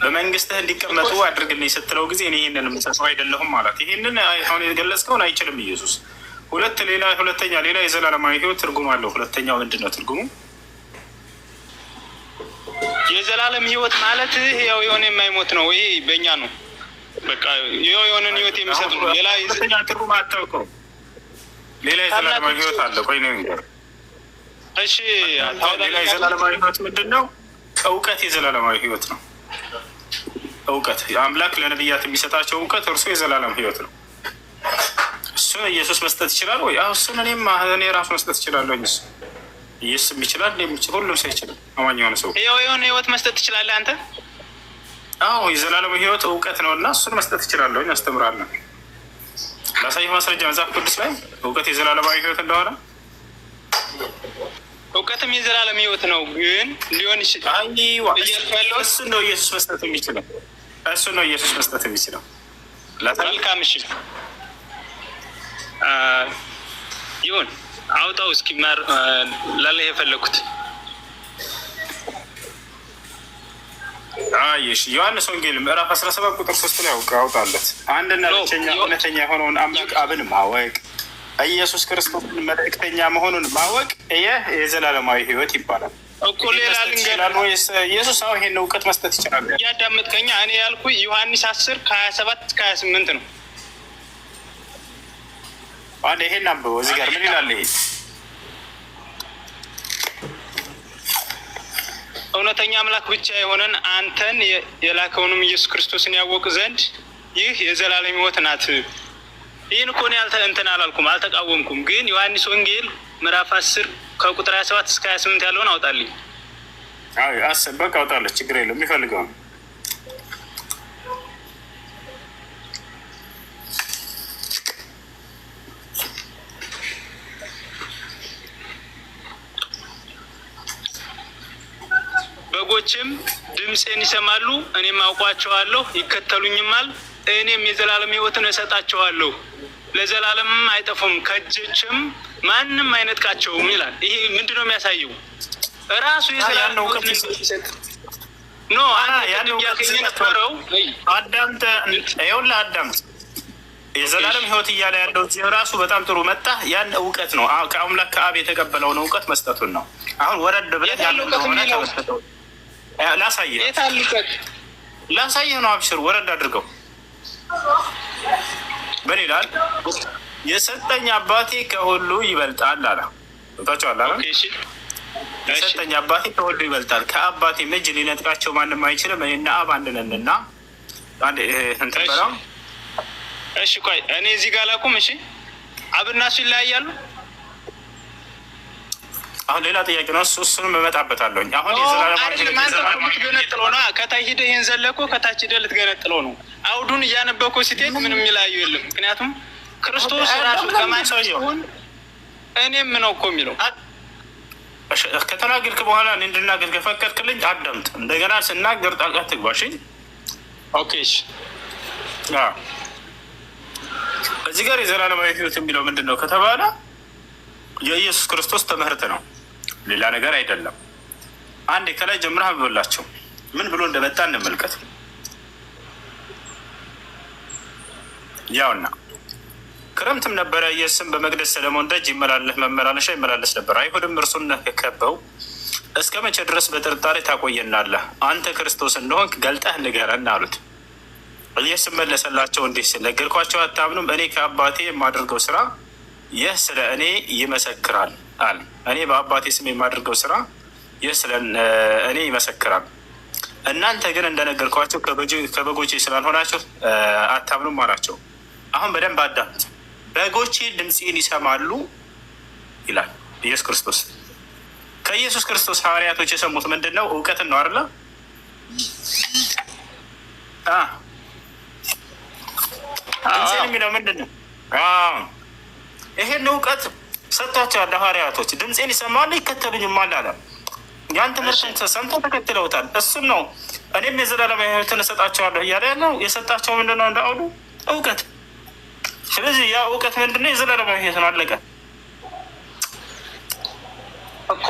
በመንግስትህ እንዲቀመጡ አድርግልኝ ስትለው ጊዜ እኔ ይህንን የምሰጠው አይደለሁም ማለት። ይህንን አሁን የገለጽከውን አይችልም ኢየሱስ። ሁለተኛ ሌላ የዘላለማዊ ህይወት ትርጉም አለው። ሁለተኛው ምንድን ነው ትርጉሙ? የዘላለም ህይወት ማለት ህያው የሆነ የማይሞት ነው። ይሄ በእኛ ነው። በቃ ህያው የሆነን ህይወት የሚሰጥ ነው። ሌላ ሁለተኛ ትርጉም አታውቀው። ሌላ የዘላለማዊ ህይወት አለ። ቆይ ነው የሚገር እሺ። ሌላ የዘላለማዊ ህይወት ምንድን ነው? እውቀት የዘላለማዊ ህይወት ነው። እውቀት አምላክ ለነቢያት የሚሰጣቸው እውቀት እርሱ የዘላለም ህይወት ነው። እሱን ኢየሱስ መስጠት ይችላል ወይ? እሱን እኔ ራሱ መስጠት ይችላለሁ። ኢየሱስም ይችላል፣ ሁሉም ሰው ይችላል። አማኝ የሆነ ሰው ህያው የሆነ ህይወት መስጠት ትችላለህ አንተ? አዎ የዘላለም ህይወት እውቀት ነው እና እሱን መስጠት ይችላለሁ፣ አስተምራለሁ። ላሳይህ ማስረጃ መጽሐፍ ቅዱስ ላይ እውቀት የዘላለማዊ ህይወት እንደሆነ። እውቀትም የዘላለም ህይወት ነው፣ ግን ሊሆን ይችላል። እሱን ነው ኢየሱስ መስጠት የሚችለው። እሱን ነው ኢየሱስ መስጠት የሚችለው። መልካም እሺ፣ ይሁን አውጣው እስኪ ማር ላለ የፈለኩት እሺ ዮሐንስ ወንጌል ምዕራፍ 17 ቁጥር 3 ላይ አውጣለት። አንድና ብቸኛ እውነተኛ የሆነውን አምላክ አብን ማወቅ፣ ኢየሱስ ክርስቶስን መልእክተኛ መሆኑን ማወቅ ይህ የዘላለማዊ ህይወት ይባላል እኮ። ሌላ ልንገርህ ወይስ ኢየሱስ አሁን ይሄን እውቀት መስጠት ይችላል? እያዳመጥከኛ? እኔ ያልኩ ዮሐንስ 10 ከ27 እስከ 28 ነው። አንዴ ይሄን አንብበው። እዚህ ጋር ምን ይላል? ይሄ እውነተኛ አምላክ ብቻ የሆነን አንተን የላከውንም ኢየሱስ ክርስቶስን ያወቅ ዘንድ ይህ የዘላለም ህይወት ናት። ይህን እኮ እኔ እንትን አላልኩም፣ አልተቃወምኩም። ግን ዮሐንስ ወንጌል ምዕራፍ 10 ከቁጥር 27 እስከ 28 ያለውን አውጣልኝ። በቃ አውጣለች፣ ችግር የለም። የሚፈልገው በጎችም ድምፄን ይሰማሉ፣ እኔም አውቋቸዋለሁ፣ ይከተሉኝማል። እኔም የዘላለም ህይወትን እሰጣቸዋለሁ፣ ለዘላለምም አይጠፉም፣ ከእጆችም ማንም አይነጥቃቸውም ይላል። ይሄ ምንድን ነው የሚያሳየው? እራሱ የዘላለም ህይወትን የሚሰጥ ኖ ነበረው። አዳምጥ፣ ይኸውልህ አዳምጥ። የዘላለም ህይወት እያለ ያለው ራሱ በጣም ጥሩ መጣ። ያን እውቀት ነው ከአምላክ ከአብ የተቀበለውን እውቀት መስጠቱን ነው። አሁን ወረድ ብለን ላሳየህ ነው። አብሽር፣ ወረድ አድርገው። ምን ይላል? የሰጠኝ አባቴ ከሁሉ ይበልጣል አለ። ታውቃለህ አለ። የሰጠኝ አባቴ ከሁሉ ይበልጣል፣ ከአባቴ እጅ ሊነጥቃቸው ማንም አይችልም። እኔና አብ አንድ ነንና እንትን በለው። እሺ ቆይ እኔ እዚህ ጋር ላቁም። እሺ አብና እሱ ይለያያሉ? አሁን ሌላ ጥያቄ ነው። እሱንም እመጣበታለሁኝ። አሁን ልትገነጥለው ነው። ከታች ሂደህ ይህን ዘለኮ ከታች ሂደህ ልትገነጥለው ነው። አውዱን እያነበብከው ስትሄድ ምንም የሚለያዩ የለም። ምክንያቱም ክርስቶስ ራሱ ከማን ሲሆን እኔም ነው እኮ የሚለው። ከተናገርክ በኋላ እኔ እንድናገር ከፈቀድክልኝ አዳምጥ። እንደገና ስናገር ጣልቃ ትግባ። እሺ ኦኬ። እሺ እዚህ ጋር የዘላለማዊ ህይወት የሚለው ምንድን ነው ከተባለ የኢየሱስ ክርስቶስ ትምህርት ነው፣ ሌላ ነገር አይደለም። አንድ ከላይ ጀምረህ ብላቸው ምን ብሎ እንደመጣ እንመልከት። ያውና ክረምትም ነበረ፣ ኢየሱስም በመቅደስ ሰለሞን ደጅ መመላለሻ ይመላለስ ነበር። አይሁድም እርሱን ከበው እስከ መቼ ድረስ በጥርጣሬ ታቆየናለህ? አንተ ክርስቶስ እንደሆንክ ገልጠህ ንገረን አሉት። ኢየሱስ መለሰላቸው እንዲህ ሲል፣ ነገርኳቸው አታምኑም? እኔ ከአባቴ የማደርገው ስራ ይህ ስለ እኔ ይመሰክራል አለ። እኔ በአባቴ ስም የማደርገው ስራ ይህ ስለ እኔ ይመሰክራል። እናንተ ግን እንደነገርኳቸው ከበጎቼ ስላልሆናቸው አታምኑም አላቸው። አሁን በደንብ አዳምጥ። በጎቼ ድምፄን ይሰማሉ ይላል ኢየሱስ ክርስቶስ። ከኢየሱስ ክርስቶስ ሐዋርያቶች የሰሙት ምንድን ነው? እውቀትን ነው አይደለ? ድምፄን የሚለው ምንድን ነው? ይሄን እውቀት ሰጥቷቸዋል ለሐዋርያቶች። ድምፄን ይሰማሉ ይከተሉኝማል አለ። ያን ትምህርትን ሰምተው ተከትለውታል። እሱም ነው እኔም የዘላለም ሕይወትን እሰጣቸዋለሁ እያለ ያለው። የሰጣቸው ምንድን ነው? እንዳውሉ እውቀት። ስለዚህ ያ እውቀት ምንድን ነው? የዘላለም ሕይወት ነው። አለቀ እኮ።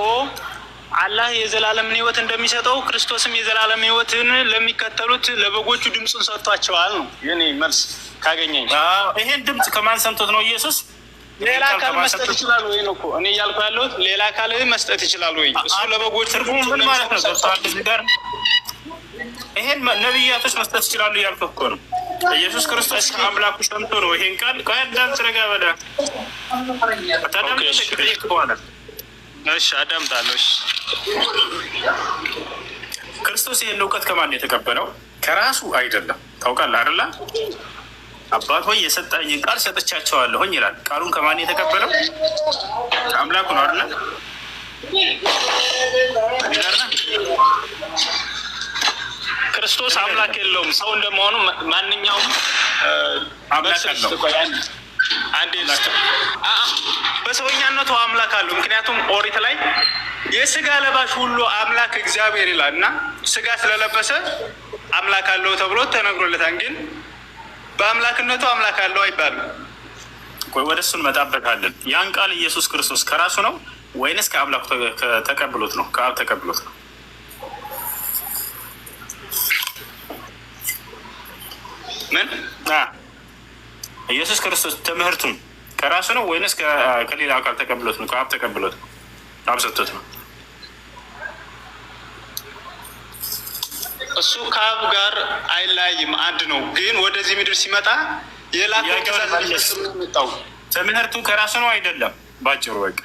አላህ የዘላለምን ሕይወት እንደሚሰጠው ክርስቶስም የዘላለም ሕይወትን ለሚከተሉት ለበጎቹ ድምፁን ሰጥቷቸዋል ነው የኔ መልስ። ካገኘኝ ይሄን ድምፅ ከማን ሰምቶት ነው ኢየሱስ? ሌላ አካል መስጠት ይችላል ወይ ነው እኮ እኔ እያልኩ ያለሁት። ሌላ አካል መስጠት ይችላል ወይ? እሱ ለበጎቹ ትርጉሙ ምን ማለት ነው? እዚህ ጋር ይሄን ነቢያቶች መስጠት ይችላሉ እያልኩ እኮ ነው። ኢየሱስ ክርስቶስ ከአምላኩ ሰምቶ ነው ይሄን ቃል ከአዳም ስረጋ በላ በኋላ እሺ፣ አዳምጣለሁ። ክርስቶስ ይህን እውቀት ከማን የተቀበለው? ከራሱ አይደለም። ታውቃለህ አይደለ? አባት ሆይ የሰጠኝን ቃል ሰጥቻቸዋለሁኝ ይላል። ቃሉን ከማን የተቀበለው? ከአምላኩ ነው አይደለ? ክርስቶስ አምላክ የለውም። ሰው እንደመሆኑ ማንኛውም አምላክ አለው። በሰውኛነቱ አምላክ አለው። ምክንያቱም ኦሪት ላይ የስጋ ለባሽ ሁሉ አምላክ እግዚአብሔር ይላል እና ስጋ ስለለበሰ አምላክ አለው ተብሎ ተነግሮለታል። ግን በአምላክነቱ አምላክ አለው አይባልም። ወደ እሱ እንመጣበታለን። ያን ቃል ኢየሱስ ክርስቶስ ከራሱ ነው ወይንስ ከአምላኩ ተቀብሎት ነው? ከአብ ተቀብሎት ነው። ምን ኢየሱስ ክርስቶስ ትምህርቱን ከራሱ ነው ወይንስ ከሌላ አካል ተቀብሎት ነው? ከአብ ተቀብሎት ነው። አብ ሰጥቶት ነው። እሱ ከአብ ጋር አይለያይም፣ አንድ ነው። ግን ወደዚህ ምድር ሲመጣ የላከው ትምህርቱ ከራሱ ነው አይደለም? ባጭሩ በቃ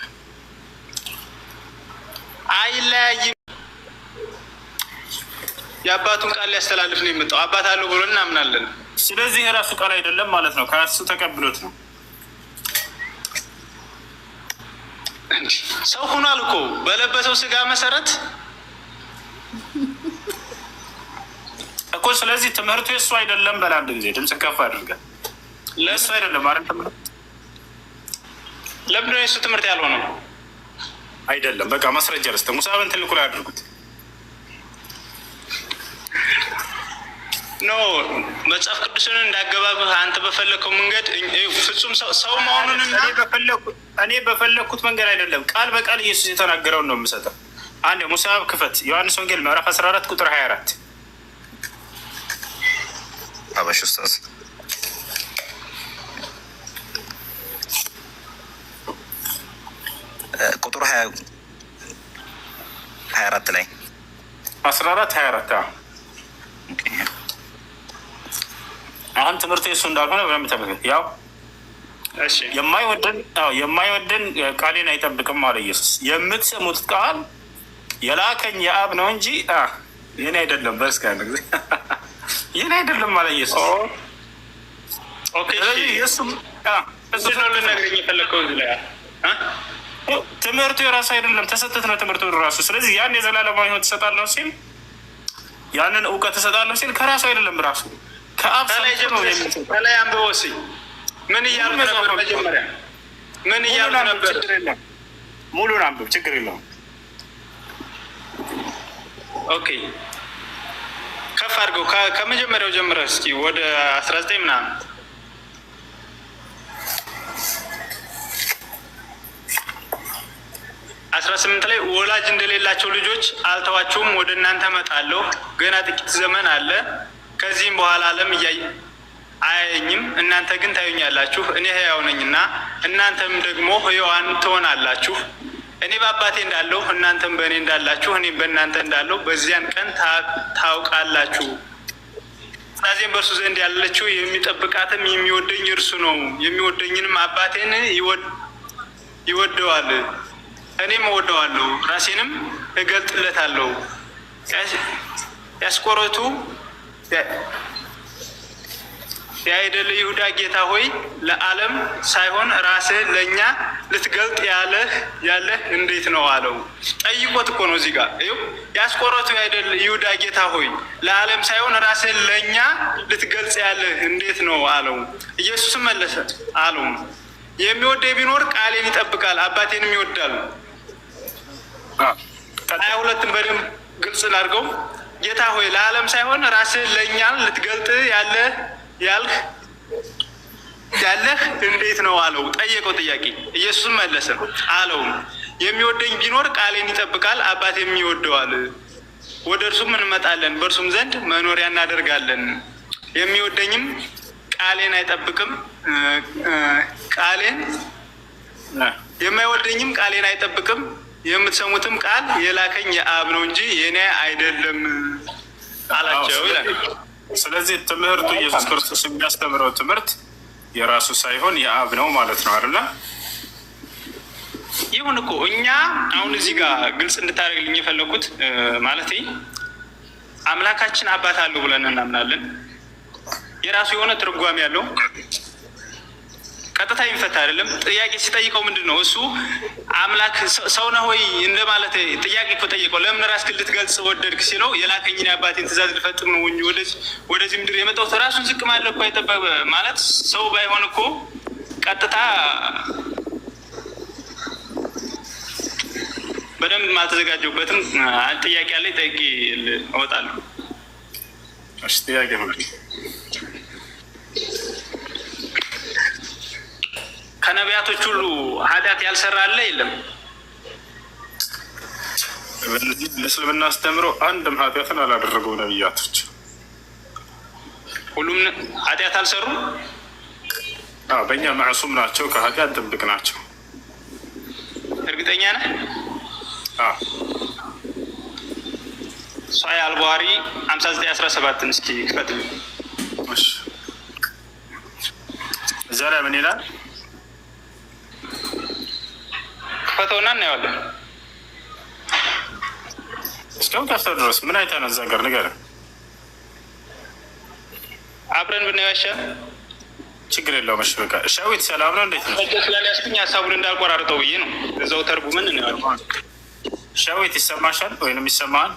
አይለያይም። የአባቱን ቃል ሊያስተላልፍ ነው የመጣው። አባት አለው ብሎ እናምናለን። ስለዚህ የራሱ ቃል አይደለም ማለት ነው። ከራሱ ተቀብሎት ነው። ሰው ሆኗል እኮ በለበሰው ስጋ መሰረት እኮ። ስለዚህ ትምህርቱ የእሱ አይደለም። በላንድ ጊዜ ድምፅ ከፍ አድርገን ለእሱ አይደለም ማለት ትምህርት። ለምንድን ነው የእሱ ትምህርት ያልሆነው? አይደለም በቃ ማስረጃ ልስጥ። ሙሳብን ትልቁ ላይ አድርጉት። ኖ መጽሐፍ ቅዱስን እንዳገባብ አንተ በፈለግከው መንገድ ፍጹም ሰው መሆኑንና እኔ በፈለግኩት መንገድ አይደለም፣ ቃል በቃል ኢየሱስ የተናገረውን ነው የምሰጠው። አንድ ሙሳብ ክፈት። ዮሐንስ ወንጌል ምዕራፍ 14 ቁጥር 24 አበሽ ኡስታዝ ቁጥር 24 ላይ 14 24 አሁን ትምህርት የሱ እንዳልሆነ በደንብ ተመልከት። ያው የማይወደን ቃሌን አይጠብቅም አለ ኢየሱስ። የምትሰሙት ቃል የላከኝ የአብ ነው እንጂ የኔ አይደለም። በርስካ ጊዜ የኔ አይደለም አለ ኢየሱስ። ልነግረኝ የፈለግከው እዚህ ላይ ትምህርቱ የራሱ አይደለም፣ ተሰጥቶት ነው ትምህርቱ ራሱ። ስለዚህ ያን የዘላለማዊ ሕይወት እሰጣለሁ ሲል፣ ያንን እውቀት እሰጣለሁ ሲል ከራሱ አይደለም ራሱ ከአብ ከላይ አንብቦስ ምን እያሉ ነበር? መጀመሪያ ምን እያሉ ነበር? ሙሉን አንብብ፣ ችግር የለውም። ኦኬ ከፍ አድርገው ከመጀመሪያው ጀምረህ እስኪ ወደ 19 ምናምን 18 ላይ ወላጅ እንደሌላቸው ልጆች አልተዋችሁም፣ ወደ እናንተ እመጣለሁ። ገና ጥቂት ዘመን አለ፣ ከዚህም በኋላ ዓለም አያየኝም፣ እናንተ ግን ታዩኛላችሁ። እኔ ሕያው ነኝና እናንተም ደግሞ ሕያዋን ትሆናላችሁ። እኔ በአባቴ እንዳለሁ እናንተም በእኔ እንዳላችሁ እኔም በእናንተ እንዳለሁ በዚያን ቀን ታውቃላችሁ። ስለዚህም በእርሱ ዘንድ ያለችው የሚጠብቃትም የሚወደኝ እርሱ ነው። የሚወደኝንም አባቴን ይወደዋል፣ እኔም እወደዋለሁ፣ ራሴንም እገልጥለታለሁ። ያስቆሮቱ የአይደለ ይሁዳ ጌታ ሆይ ለዓለም ሳይሆን ራስህን ለእኛ ልትገልጥ ያለህ እንዴት ነው አለው። ጠይቆት እኮ ነው እዚህ ጋር ይኸው ያስቆሮቱ የአይደለ ይሁዳ ጌታ ሆይ ለዓለም ሳይሆን ራስህን ለእኛ ልትገልጽ ያለህ እንዴት ነው አለው። ኢየሱስም መለሰ አለው የሚወደኝ ቢኖር ቃሌን ይጠብቃል አባቴንም ይወዳል። 22ን በደንብ ግልጽ ላድርገው። ጌታ ሆይ ለዓለም ሳይሆን ራስህን ለእኛ ልትገልጥ ያለህ እንዴት ነው አለው። ጠየቀው ጥያቄ። ኢየሱስም መለሰ አለው የሚወደኝ ቢኖር ቃሌን ይጠብቃል አባቴም ይወደዋል። ወደ እርሱም እንመጣለን በእርሱም ዘንድ መኖሪያ እናደርጋለን። የሚወደኝም ቃሌን አይጠብቅም የማይወደኝም ቃሌን አይጠብቅም። የምትሰሙትም ቃል የላከኝ የአብ ነው እንጂ የኔ አይደለም አላቸው ይላል። ስለዚህ ትምህርቱ ኢየሱስ ክርስቶስ የሚያስተምረው ትምህርት የራሱ ሳይሆን የአብ ነው ማለት ነው አይደለ? ይሁን እኮ እኛ አሁን እዚህ ጋር ግልጽ እንድታደርግልኝ የፈለኩት ማለት አምላካችን አባት አለው ብለን እናምናለን። የራሱ የሆነ ትርጓሜ ያለው ቀጥታ የሚፈታ አይደለም። ጥያቄ ሲጠይቀው ምንድን ነው እሱ አምላክ ሰው ነህ ወይ እንደማለት ጥያቄ እኮ ጠየቀው። ለምን ራስህን ልትገልጽ ወደድክ ሲለው የላከኝን የአባቴን ትእዛዝ ልፈጽም ነው እንጂ ወደዚህ ምድር የመጣሁት ራሱን ዝቅ ማድረግ እኮ አይጠበቅ ማለት ሰው ባይሆን እኮ ቀጥታ በደንብ አልተዘጋጀሁበትም። ጥያቄ አለኝ ጠይቄ እወጣለሁ። እሺ ጥያቄ ነው። ከነቢያቶች ሁሉ ኃጢአት ያልሰራ አለ የለም? በእስልምና አስተምሮ አንድም ኃጢአትን አላደረገው ነቢያቶች። ሁሉም ኃጢአት አልሰሩም? በእኛ ማዕሱም ናቸው፣ ከኃጢአት ጥብቅ ናቸው። እርግጠኛ ነህ? ሷሂህ አልቡኻሪ 59:17 እስኪ ክፈትልኝ። እዛ ላይ ምን ይላል? ክፈተውና እናየዋለን። እስካሁን ከፍተው ድረስ ምን አይተህ ነው እዛ ጋር ንገረን። አብረን ብናየው ይሻላል። ችግር የለውም። እሺ በቃ ሻዊት ሰላም ነው? እንዴት ነው? ስላልያዝኩኝ ሀሳቡን እንዳልቆራርጠው ብዬ ነው። እዛው ተርጉመን እናየዋለን። ሻዊት ይሰማሻል ወይንም ይሰማሃል?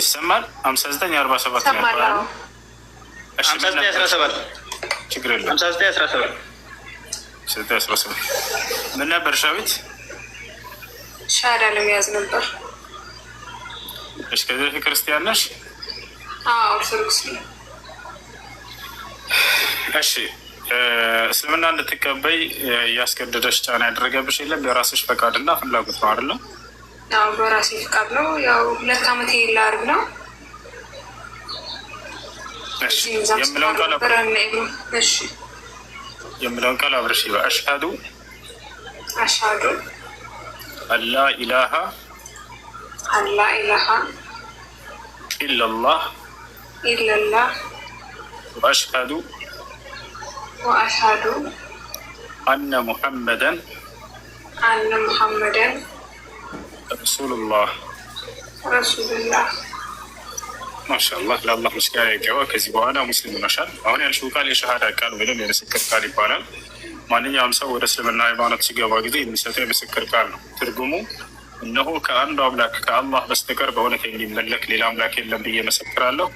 ይሰማል? 59:47 ነው። 59:17 ችግር የለውም። 59:17 ምን ነበር ሻዊት? ሻዳ ለመያዝ ነበር። እሺ ከዚህ ክርስቲያን ነሽ? ኦርቶዶክስ ነው። እሺ እስልምና እንድትቀበይ ያስገደደሽ ጫና ያደረገብሽ የለም? የራስሽ ፈቃድና ፍላጎት ነው አይደለም? ያው በራሴ ፈቃድ ነው። ያው 2 ዓመት ላርግ ነው። የምለውን ቃል አብረሽ አሽሀዱ አላ ኢላሃ ኢለላህ ወአሽሀዱ አነ ሙሐመደን ረሱሉላህ። ማሻአላህ ለአላህ ምስጋና ይገባ። ከዚህ በኋላ ሙስሊም ሆነሻል። አሁን ያልሽው ቃል የሸሃዳ ቃል ወይም የምስክር ቃል ይባላል። ማንኛውም ሰው ወደ እስልምና ሃይማኖት ሲገባ ጊዜ የሚሰጠው የምስክር ቃል ነው። ትርጉሙ እነሆ ከአንዱ አምላክ ከአላህ በስተቀር በእውነት የሚመለክ ሌላ አምላክ የለም ብዬ መሰክራለሁ፣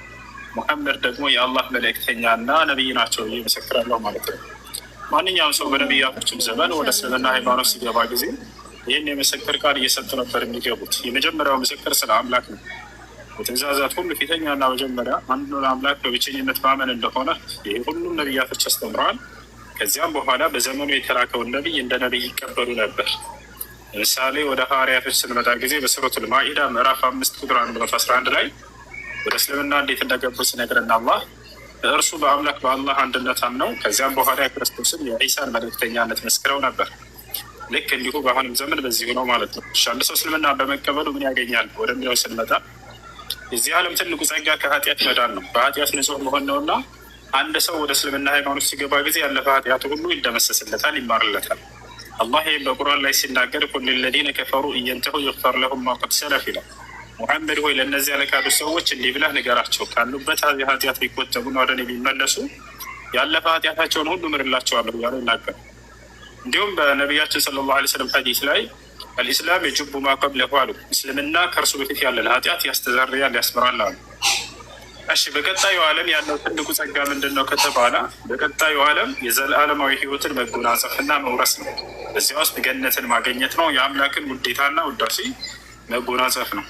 ሙሐመድ ደግሞ የአላህ መልእክተኛ እና ነቢይ ናቸው ብዬ መሰክራለሁ ማለት ነው። ማንኛውም ሰው በነቢያቶችም ዘመን ወደ እስልምና ሃይማኖት ሲገባ ጊዜ ይህን የምስክር ቃል እየሰጡ ነበር የሚገቡት። የመጀመሪያው ምስክር ስለ አምላክ ነው። በትእዛዛት ሁሉ ፊተኛና መጀመሪያ አንዱን አምላክ በብቸኝነት ማመን እንደሆነ ይህ ሁሉም ነቢያቶች አስተምረዋል። ከዚያም በኋላ በዘመኑ የተላከውን ነቢይ እንደ ነቢይ ይቀበሉ ነበር። ለምሳሌ ወደ ሐዋርያቶች ስንመጣ ጊዜ በሱረቱል ማኢዳ ምዕራፍ 5 ቁጥር 111 ላይ ወደ እስልምና እንዴት እንደገቡ ሲነግረን አላህ በእርሱ በአምላክ በአላህ አንድነት አምነው ከዚያም በኋላ የክርስቶስን የዒሳን መልእክተኛነት መስክረው ነበር። ልክ እንዲሁ በአሁንም ዘመን በዚሁ ነው ማለት ነው። አንድ ሰው እስልምና በመቀበሉ ምን ያገኛል ወደሚለው ስንመጣ የዚህ ዓለም ትልቁ ጸጋ ከኃጢአት መዳን ነው፣ በኃጢአት ንጹህ መሆን ነው እና አንድ ሰው ወደ እስልምና ሃይማኖት ሲገባ ጊዜ ያለፈ ኃጢአቱ ሁሉ ይደመሰስለታል፣ ይማርለታል። አላህ ይህም በቁርአን ላይ ሲናገር ቁል ለለዚነ ከፈሩ እየንተሁ ይግፈር ለሁም ማ ቀድ ሰለፍ ይላል። ሙሐመድ ሆይ ለእነዚያ ለካዱ ሰዎች እንዲህ ብለህ ንገራቸው፣ ካሉበት ኃጢአት ቢቆጠቡና ወደ እኔ ቢመለሱ ያለፈ ኃጢአታቸውን ሁሉ ምርላቸዋለሁ እያለ ይናገራል። እንዲሁም በነቢያችን ሰለላሁ ዐለይሂ ወሰለም ሐዲስ ላይ አልኢስላም የጅቡ ማ ቀብለሁ አሉ። እስልምና ከእርሱ በፊት ያለን ኃጢአት ያስተሰርያል ያስምራል አሉ። እሺ በቀጣዩ ዓለም ያለው ትልቁ ጸጋ ምንድን ነው ከተባለ በቀጣዩ ዓለም የዘላለማዊ ህይወትን መጎናጸፍና መውረስ ነው። በዚያ ውስጥ ገነትን ማግኘት ነው። የአምላክን ውዴታና ውዳሴ መጎናጸፍ ነው።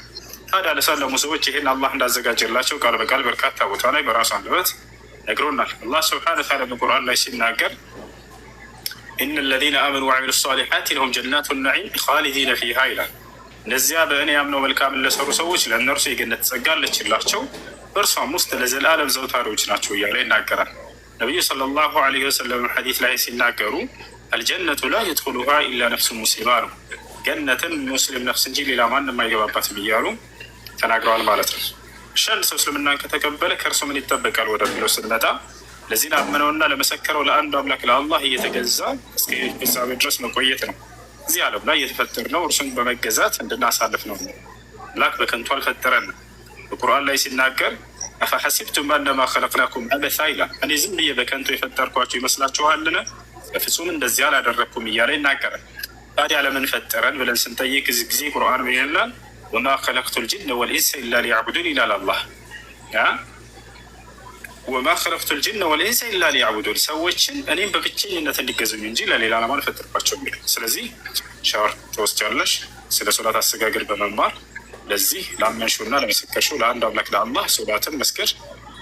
ታዲያ ለሰለሙ ሰዎች ይህን አላህ እንዳዘጋጀላቸው ቃል በቃል በርካታ ቦታ ላይ በራሱ አንደበት ነግሮናል። አላህ ስብሐነ ወተዓላ በቁርአን ላይ ሲናገር ኢነ ለዚነ አመኑ ወዐሚሉ ሷሊሓት ለሁም ጀናቱ ነዒም ኻሊዲነ ፊሃ ይላል። እነዚያ በእኔ ያምነው መልካምን ለሰሩ ሰዎች ለእነርሱ የገነት ጸጋ አለችላቸው፣ በእርሷም ውስጥ ለዘላለም ዘውታሪዎች ናቸው እያለ ይናገራል። ነቢዩ ሰለላሁ ዐለይሂ ወሰለም ሐዲስ ላይ ሲናገሩ አልጀነቱ ላ የድኹሉሃ ኢላ ነፍሱ ሙስሊማ ነው። ገነትን ሙስሊም ነፍስ እንጂ ሌላ ማንም አይገባባትም እያሉ ተናግረዋል ማለት ነው። እሺ አንድ ሰው እስልምናን ከተቀበለ ከእርሱ ምን ይጠበቃል ወደሚለው ስንመጣ ለዚህ ላመነውና ለመሰከረው ለአንዱ አምላክ ለአላህ እየተገዛ እስከ ፍጻሜ ድረስ መቆየት ነው። እዚህ ዓለም ላይ የተፈጠርነው እርሱን በመገዛት እንድናሳልፍ ነው። አምላክ በከንቱ አልፈጠረን። በቁርአን ላይ ሲናገር አፈሐሲብቱም አነማ ኸለቅናኩም አበሳ ይላል። እኔ ዝም ብዬ በከንቱ የፈጠርኳቸው ይመስላችኋልን? በፍጹም እንደዚህ አላደረግኩም እያለ ይናገራል። ታዲያ ለምን ፈጠረን ብለን ስንጠይቅ እዚህ ጊዜ ቁርአን ምን ይላል? ወማ ኸለቅቱል ጂነ ወልኢንሰ ኢላ ሊያዕቡዱን ይላል አላህ። ወማ ኸለቅቱል ጂነ ወልኢንሰ ኢላ ሊያዕቡዱን፣ ሰዎችን እኔም በብቸኝነት እንዲገዙኝ እንጂ ለሌላ ዓላማ አልፈጠርኳቸውም የሚል። ስለዚህ ሻወር ትወስጃለሽ ስለ ሶላት አሰጋገድ በመማር ለዚህ ላመንሽውና ለመሰከርሽው ለአንድ አምላክ ለአላህ ሶላትን መስገድ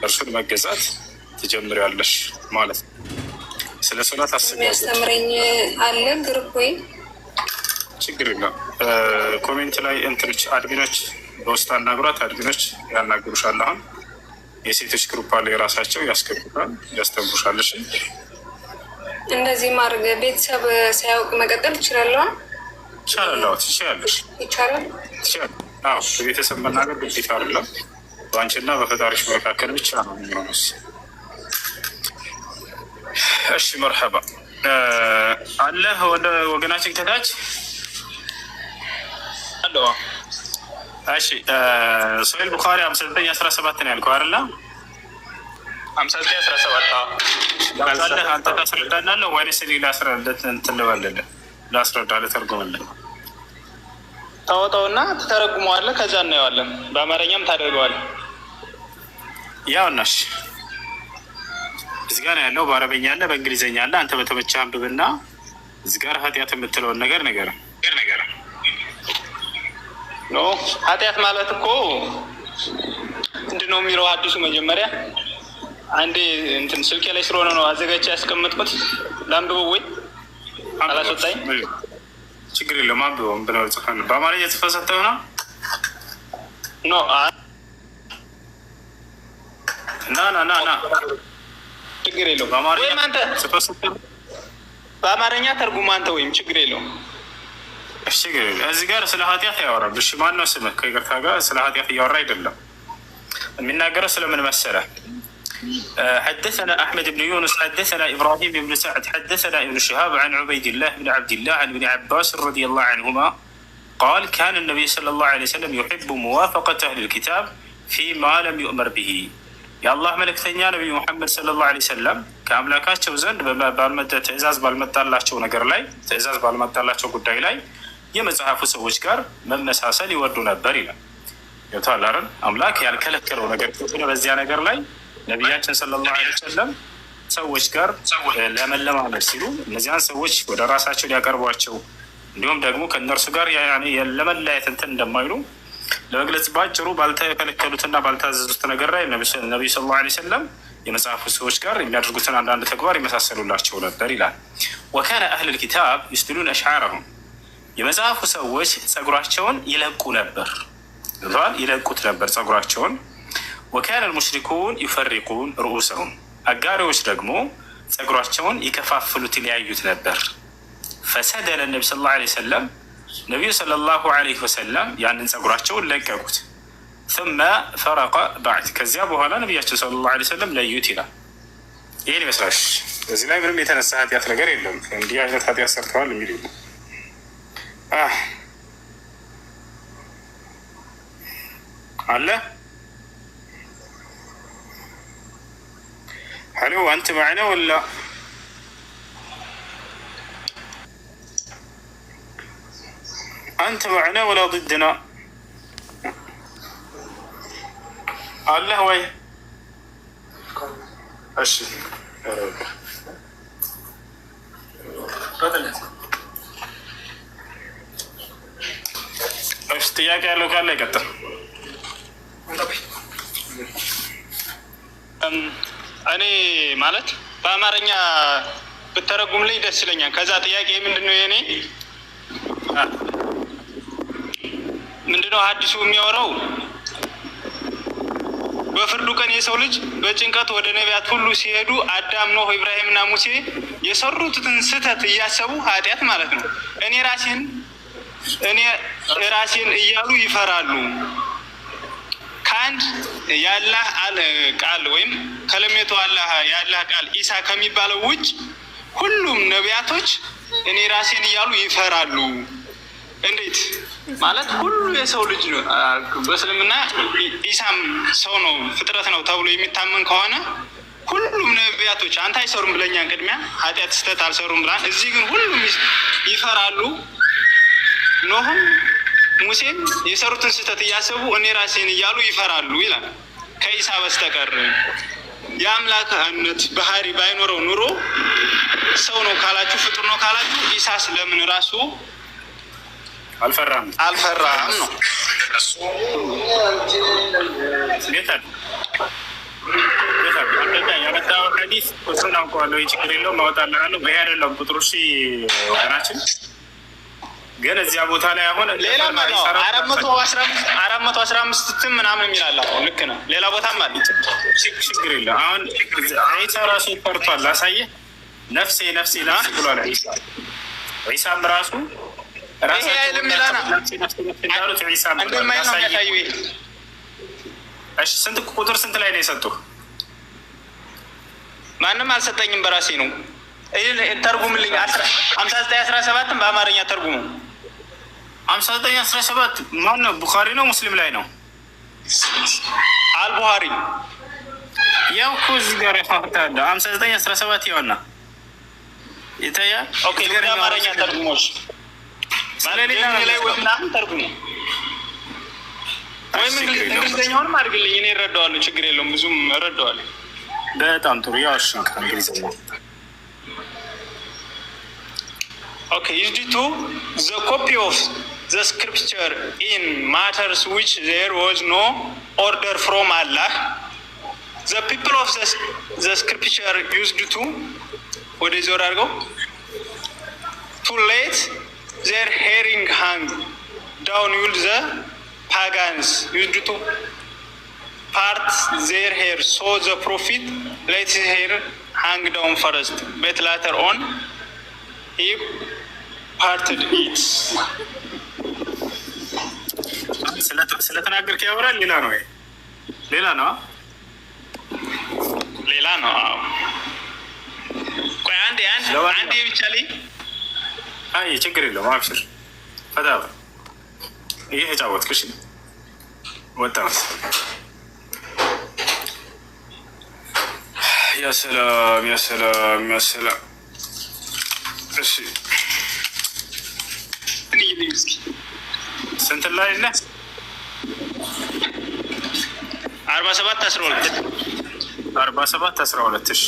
እርሱን መገዛት ትጀምሪያለሽ ማለት ነው። ስለ ሶላት አሰጋገድ የሚያስተምረኝ አለ ግሩፕ ወይ ችግር የለም። ኮሜንት ላይ እንትኖች አድሚኖች በውስጥ አናግሯት፣ አድሚኖች ያናግሩሻል። አሁን የሴቶች ግሩፕ አለ የራሳቸው ያስገቡታል፣ ያስተምሩሻለሽ። እንደዚህ ማድረግ ቤተሰብ ሳያውቅ መቀጠል ይችላለሁ? ይቻላል። ትችያለሽ። ይቻላል። በቤተሰብ መናገር ግዴታ አይደለም። በአንቺና በፈጣሪሽ መካከል ብቻ ነው የሚሆነው። እሺ መርሐባ አለ ወደ ወገናችን ከታች አለ። እሺ ሶሒህ ቡኻሪ 59:17 ነው ያልከው አይደለ? 59:17 አንተ ታስረዳናለህ ወይስ እኔ ላስረዳህ? እንትን ልበልልህ፣ ላስረዳህ፣ ልተርጉምልህ? ታወጣውና ትተረጉመዋለህ። ከዛ እናየዋለን። በአማርኛም ታደርገዋለህ። ያው እናሽ እዚህ ጋር ያለው በአረበኛ አለ፣ በእንግሊዝኛ አለ። አንተ በተመቸህ አንብብና እዚህ ጋር ኃጢአት የምትለውን ነገር ኖ ኃጢአት ማለት እኮ ምንድን ነው የሚለው አዲሱ መጀመሪያ አንዴ እንትን ስልኬ ላይ ስለሆነ ነው አዘጋጅቼ ያስቀመጥኩት። ለአንብበው ወይ አላስወጣኝ? ችግር የለውም። አንብበው ብለው ጽፈን በአማርኛ ጽፈህ ሰጥተው ነው ኖ ና ችግር የለውም። በአማርኛ ተርጉም አንተ ወይም ችግር የለውም። እዚህ ጋር ስለ ኃጢአት ያወራል። እሺ ማን ነው ስምህ? ከይቅርታ ጋር ስለ ኃጢአት እያወራ አይደለም የሚናገረው። ስለምን መሰለህ? حدثنا أحمد بن يونس حدثنا إبراهيم بن سعد حدثنا ابن شهاب عن عبيد الله بن عبد الله عن ابن عباس رضي الله عنهما قال كان النبي صلى الله عليه وسلم يحب موافقة أهل الكتاب فيما لم يؤمر به. يا الله ملك ثانيا نبي محمد صلى الله عليه وسلم كأملاكاቸው ዘንድ ትእዛዝ ባልመጣላቸው ነገር ላይ ትእዛዝ ባልመጣላቸው ጉዳይ ላይ የመጽሐፉ ሰዎች ጋር መመሳሰል ይወዱ ነበር ይላል። የተዋላረን አምላክ ያልከለከለው ነገር ከሆነ በዚያ ነገር ላይ ነቢያችን ሰለላሁ ዐለይሂ ወሰለም ሰዎች ጋር ለመለማመድ ሲሉ እነዚያን ሰዎች ወደ ራሳቸው ሊያቀርቧቸው እንዲሁም ደግሞ ከእነርሱ ጋር ለመለያየት እንትን እንደማይሉ ለመግለጽ ባጭሩ ባልተከለከሉትና ባልታዘዙት ነገር ላይ ነቢዩ ሰለላሁ ዐለይሂ ወሰለም የመጽሐፉ ሰዎች ጋር የሚያደርጉትን አንዳንድ ተግባር የመሳሰሉላቸው ነበር ይላል። ወካነ አህሉል ኪታብ ይስድሉን አሽዓረሁም የመጽሐፉ ሰዎች ጸጉራቸውን ይለቁ ነበር ይለቁት ነበር ጸጉራቸውን። ወካነ አልሙሽሪኩን ይፈሪቁን ሩኡሰሁም አጋሪዎች ደግሞ ጸጉራቸውን ይከፋፍሉት ይለያዩት ነበር። ፈሰደለ ነቢ ሰለላሁ ዐለይሂ ወሰለም ነቢዩ ሰለላሁ ዐለይሂ ወሰለም ያንን ጸጉራቸውን ለቀቁት። ثم فرق بعد ከዚያ በኋላ ነቢያችን ሰለላሁ ዐለይሂ ወሰለም ለዩት ይላል። ይህን ይመስላል። እዚህ ላይ ምንም የተነሳ ኃጢአት ነገር የለም። እንዲህ አይነት ኃጢአት ሰርተዋል የሚል አለ። ሄሎ አንተ ማዕና ወላ አንተ ማዕና ወላ ضدنا አለህ ወይ? እሺ እሺ ጥያቄ ያለው ካለ ይቀጥል። እኔ ማለት በአማርኛ ብተረጉምልኝ ደስ ይለኛል። ከዛ ጥያቄ ምንድነው የኔ ምንድነው ሐዲሱ የሚያወራው? በፍርዱ ቀን የሰው ልጅ በጭንቀት ወደ ነቢያት ሁሉ ሲሄዱ አዳም፣ ኖህ፣ ኢብራሂምና ሙሴ የሰሩትን ስህተት እያሰቡ ኃጢአት ማለት ነው እኔ ራሴን እያሉ ይፈራሉ። ከአንድ የአላህ ቃል ወይም ከለሜቱ አላህ የአላህ ቃል ኢሳ ከሚባለው ውጭ ሁሉም ነቢያቶች እኔ ራሴን እያሉ ይፈራሉ። እንዴት ማለት ሁሉ የሰው ልጅ ነው። በእስልምና ኢሳም ሰው ነው ፍጥረት ነው ተብሎ የሚታመን ከሆነ ሁሉም ነቢያቶች አንተ አይሰሩም ብለኛን ቅድሚያ ኃጢአት ስህተት አልሰሩም ብላን፣ እዚህ ግን ሁሉም ይፈራሉ። ኖህም ሙሴም የሰሩትን ስህተት እያሰቡ እኔ ራሴን እያሉ ይፈራሉ ይላል። ከኢሳ በስተቀር የአምላክነት ባህሪ ባይኖረው ኑሮ ሰው ነው ካላችሁ ፍጡር ነው ካላችሁ ኢሳስ ለምን ራሱ አልፈራም ነው? ያመጣው ሐዲስ ቁጥሩን አውቀዋለሁ፣ ችግር የለውም አወጣልሃለሁ። ይሄ አይደለም ቁጥሩ። እሺ ወገናችን ግን እዚያ ቦታ ላይ አሁን ሌላ 415 ምናምን የሚላል ልክ ነው። ሌላ ቦታም አለ፣ ችግር የለም። አሁን ዒሳ ራሱ ፈርቷል። ላሳየህ ነፍሴ ብሏል ዒሳም ራሱ ይሄ አይልም ይላል። እንደማይል ነው የሚያሳየው። እሺ ስንት ቁጥር ስንት ላይ ነው የሰጡህ? ማንም አልሰጠኝም፣ በራሴ ነው። ተርጉምልኝ 59:17 በአማርኛ ተርጉሙ። 59:17 ማን ነው? ቡኻሪ ነው ሙስሊም ላይ ነው? አልቡኻሪ ያው እኮ እዚህ ጋር ያፋታል። 59:17 ይሆና ይታያል። ኦኬ በአማርኛ ተርጉሞች ስለሌላ ላይ ወጥናም ተርጉሙ ወይም እንግሊዝኛውንም አድርግልኝ፣ እኔ እረዳዋለሁ። ችግር የለውም፣ ብዙም እረዳዋለሁ። በጣም ጥሩ። ያው እሺ እንግሊዝኛ Okay, is due to the copy of the scripture in matters which there was no order from Allah. The people of the scripture used to what is your argo? To let their hearing hang down with the pagans used to part their hair, so the prophet let his hair hang down first, but later on he parted it. ስለተናገርክ ያወራል። ሌላ ነው ቆይ አንዴ ብቻ ላይ አይ ችግር የለውም። አብሽር ፈታ ይሄ ተጫወትክሽ ወጣ ያ ሰላም። እሺ ስንት ላይ ነህ? 47:12 እሺ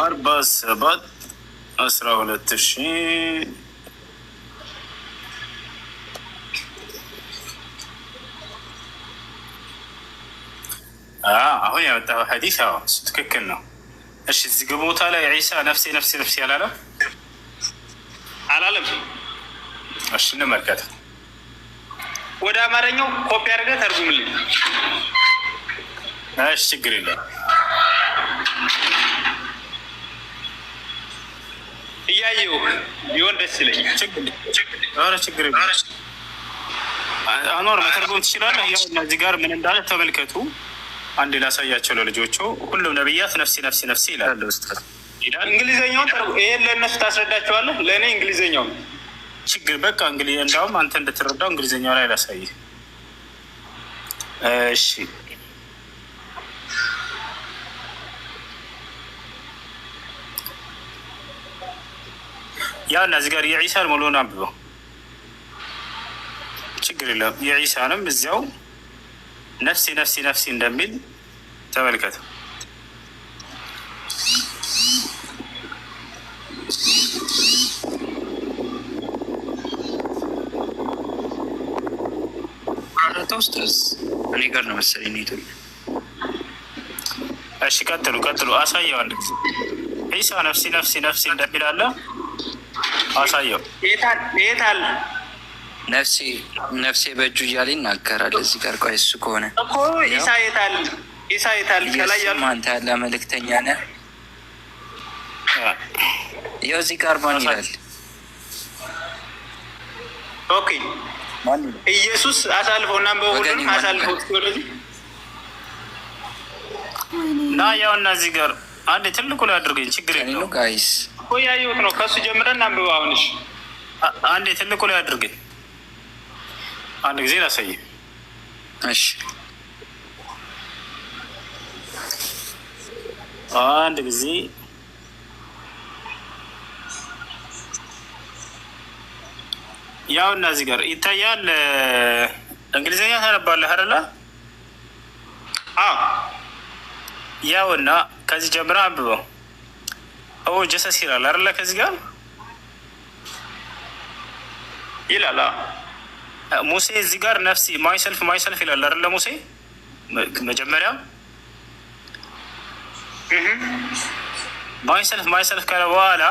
አርባ ሰባት 12 አሁን ያወጣው ሐዲስ እሱ ትክክል ነው። እሺ እዚህ ቦታ ላይ ዒሳ ነፍሴ አላለም? እሺ እንመልከት። ወደ አማርኛው ኮፒ አድርገህ ተርጉምልኝ። እሺ ችግር የለም። እያየሁ ቢሆን ደስ ይለኛል። ችግር አኗር መተርጎም ትችላለህ። ያው እነዚህ ጋር ምን እንዳለ ተመልከቱ። አንድ ላሳያቸው ለልጆቹ። ሁሉም ነብያት ነፍሲ ነፍሲ ነፍሲ ይላል። እንግሊዘኛውን ይሄን ለእነሱ ታስረዳቸዋለህ። ለእኔ እንግሊዘኛው ችግር በቃ እንግሊዝ እንዳውም አንተ እንድትረዳው እንግሊዝኛው ላይ ላሳይህ። እሺ ያ እነዚህ ጋር የዒሳን ሙሉውን አንብበው ችግር የለም። የዒሳንም እዚያው ነፍሲ ነፍሲ ነፍሲ እንደሚል ተመልከቱ። ውስጥ እኔ ጋር ነው መሰለኝ ኔቱ። እሺ ቀጥሉ። አሳየው አንድ ጊዜ ዒሳ ነፍሲ ነፍሲ ነፍሲ እንደሚል አለ። አሳየው። የታል ነፍሴ በእጁ እያለ ይናገራል እዚህ ጋር። ቆይ እሱ ከሆነ እኮ ኢሳ የታል? ከላይ ያሉ አንተ ያለ መልእክተኛ ነህ። ያው እዚህ ጋር ማን ይላል? ኦኬ ኢየሱስ አሳልፈው እና በሁሉንም አሳልፈው ወደዚህ ና ያው እና እዚህ ጋር አንድ ትልቁ ላይ አድርገኝ ችግር የለውም ጋይስ። ቆይ ያየሁት ነው ከሱ ጀምረን አንብበው። አሁንሽ አንድ ትልቁ ላይ አድርገኝ አንድ ጊዜ ላሳይ። እሺ አንድ ጊዜ ያው እና እዚህ ጋር ይታያል። እንግሊዝኛ ታነባለህ አይደለ? ያው እና ከዚህ ጀምረ አንብበው። ጀሰስ ይላል አይደለ? ከዚህ ጋር ይላል ሙሴ እዚህ ጋር ነፍሲ ማይሰልፍ ይላል አይደለ? ሙሴ መጀመሪያ ማይሰልፍ ካለ በኋላ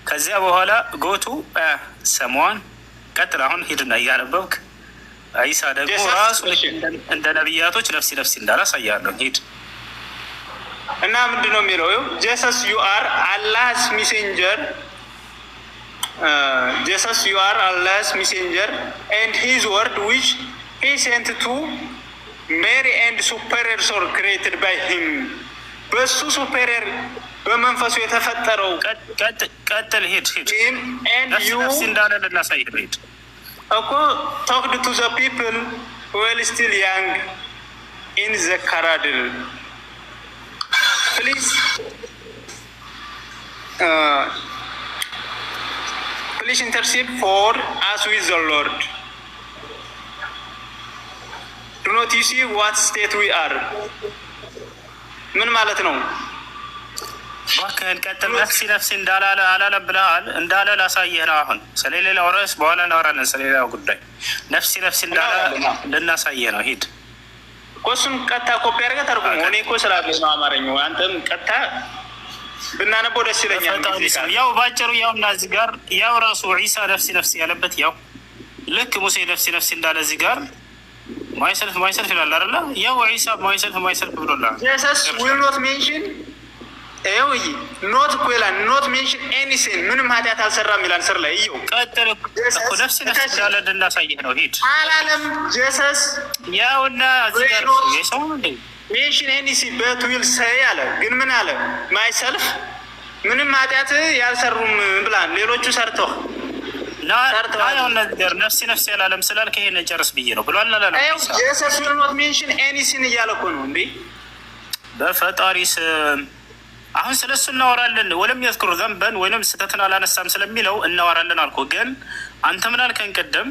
ከዚያ በኋላ ጎቱ ሰሟን ቀጥል። አሁን ሂድና እያነበብክ ዒሳ ደግሞ ራሱ እንደ ነቢያቶች ነፍሲ ነፍሲ እንዳላሳያለሁ። ሂድ እና ምንድን ነው የሚለው? ጀሰስ ዩ አር አላህስ ሚሴንጀር ኤንድ ሂዝ ወርድ ዊች ሂ ሴንት ቱ ሜሪ ኤንድ ሱፐሪየር ሶል ክሬትድ ባይ ሂም። በሱ ሱፐሪየር በመንፈሱ የተፈጠረው ቀጥል። ሂድ ነፍሲ እንዳለ ልናሳይ ሂድ እኮ ቶክድ ቱ ዘ ፒፕል ዌል ስቲል ያንግ ኢን ዘ ካራድል ፕሊዝ ኢንተርሲድ ፎር አስ ዊዝ ዘ ሎርድ ዱ ኖት ዩ ሲ ዋት ስቴት ዊ አር። ምን ማለት ነው? እባክህን ቀጥል። ነፍሲ እንዳላለ አላለም ብለሃል። እንዳለ ላሳየህ ነው። አሁን ስለሌላው ርዕስ በኋላ እናወራለን። ስለሌላው ጉዳይ ነፍሲ እንዳለ ልናሳየህ ነው። ሂድ እኮ እሱን ቀጥታ ኮፒ አድርገህ ተርጉም። እኔ እኮ ስላገኝ ነው አማርኛው። አንተም ቀጥታ ብናነበው ደስ ይለኛል። ያው ባጭሩ ያው እና እዚህ ጋር ያው ራሱ ዒሳ ነፍሲ ያለበት ያው ልክ ሙሴ ነፍሲ እንዳለ እዚህ ጋር ማይሰልፍ ይላል አይደለ? ያው ዒሳ ማይሰልፍ ብሎላል። ጀሰስ ዊል ኖት ሜንሽን ኖት እኮ ይላል። ኖት ሜንሽን ኤኒሲን ምንም ኃጢአት አልሰራም ይላል። ስር ላይ እየው ቀጥል እኮ ነፍሲ እንዳለ እንድናሳየህ ነው። ሂድ አላለም ጀሰስ ያውና እዚህ ጋር የሰው እንዴ ሜንሽን ኤኒሲ በት ዊል ሰይ አለ። ግን ምን አለ? ማይሰልፍ ምንም ኃጢአት ያልሰሩም ብላን ሌሎቹ ሰርተው ያው ነገር ነፍሲ ያላለም ስላልክ ይሄን ጨርስ ብዬ ነው ብሏል። አላለም ጀሰስ ዊል ኖት ሜንሽን ኤኒሲን እያለ እኮ ነው እንዴ በፈጣሪ ስም። አሁን ስለሱ እናወራለን። ወለም የዝክሩ ዘንበን ወይም ስህተትን አላነሳም ስለሚለው እናወራለን አልኩ። ግን አንተ ምን አልከኝ ቅድም?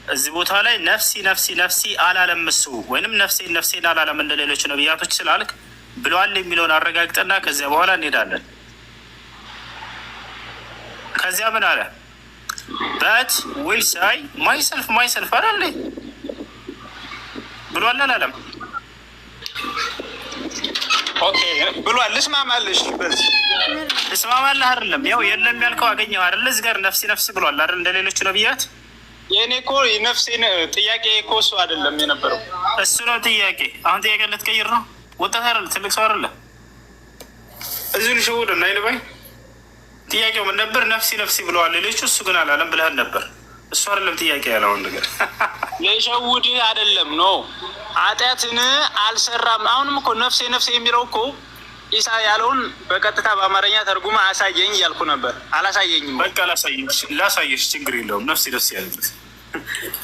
እዚህ ቦታ ላይ ነፍሲ አላለም እሱ ወይንም ነፍሴን አላለም እንደ ሌሎች ነቢያቶች ስላልክ ብለዋል የሚለውን አረጋግጠና ከዚያ በኋላ እንሄዳለን። ከዚያ ምን አለ? በት ዊል ሳይ ማይሰልፍ አላለ ብሏል አላለም? ኦኬ ብሏል። ልስማማልሽ በዚህ ልስማማልህ አይደለም። ያው የለም ያልከው አገኘው አይደለ? እዚህ ጋር ነፍሲ ብሏል አይደል? እንደ ሌሎቹ ነቢያት የእኔ እኮ ነፍሴን ጥያቄ እኮ እሱ አይደለም የነበረው። እሱ ነው ጥያቄ። አሁን ጥያቄ ልትቀይር ነው? ወጣት አይደለ? ትልቅ ሰው አይደለ? እዚሁ ልሽውድ እና ይልባይ ጥያቄው ምን ነበር? ነፍሲ ነፍሲ ብለዋል ሌሎቹ፣ እሱ ግን አላለም ብለህን ነበር። እሱ አይደለም ጥያቄ ያለውን ነገር የሸውድህ አይደለም ነው ኃጢአትን አልሰራም። አሁንም እኮ ነፍሴ ነፍሴ የሚለው እኮ ኢሳ ያለውን በቀጥታ በአማርኛ ተርጉማ አሳየኝ እያልኩ ነበር። አላሳየኝም። በቃ ላሳየሽ፣ ችግር የለውም። ነፍሲ ነፍሲ ያለበት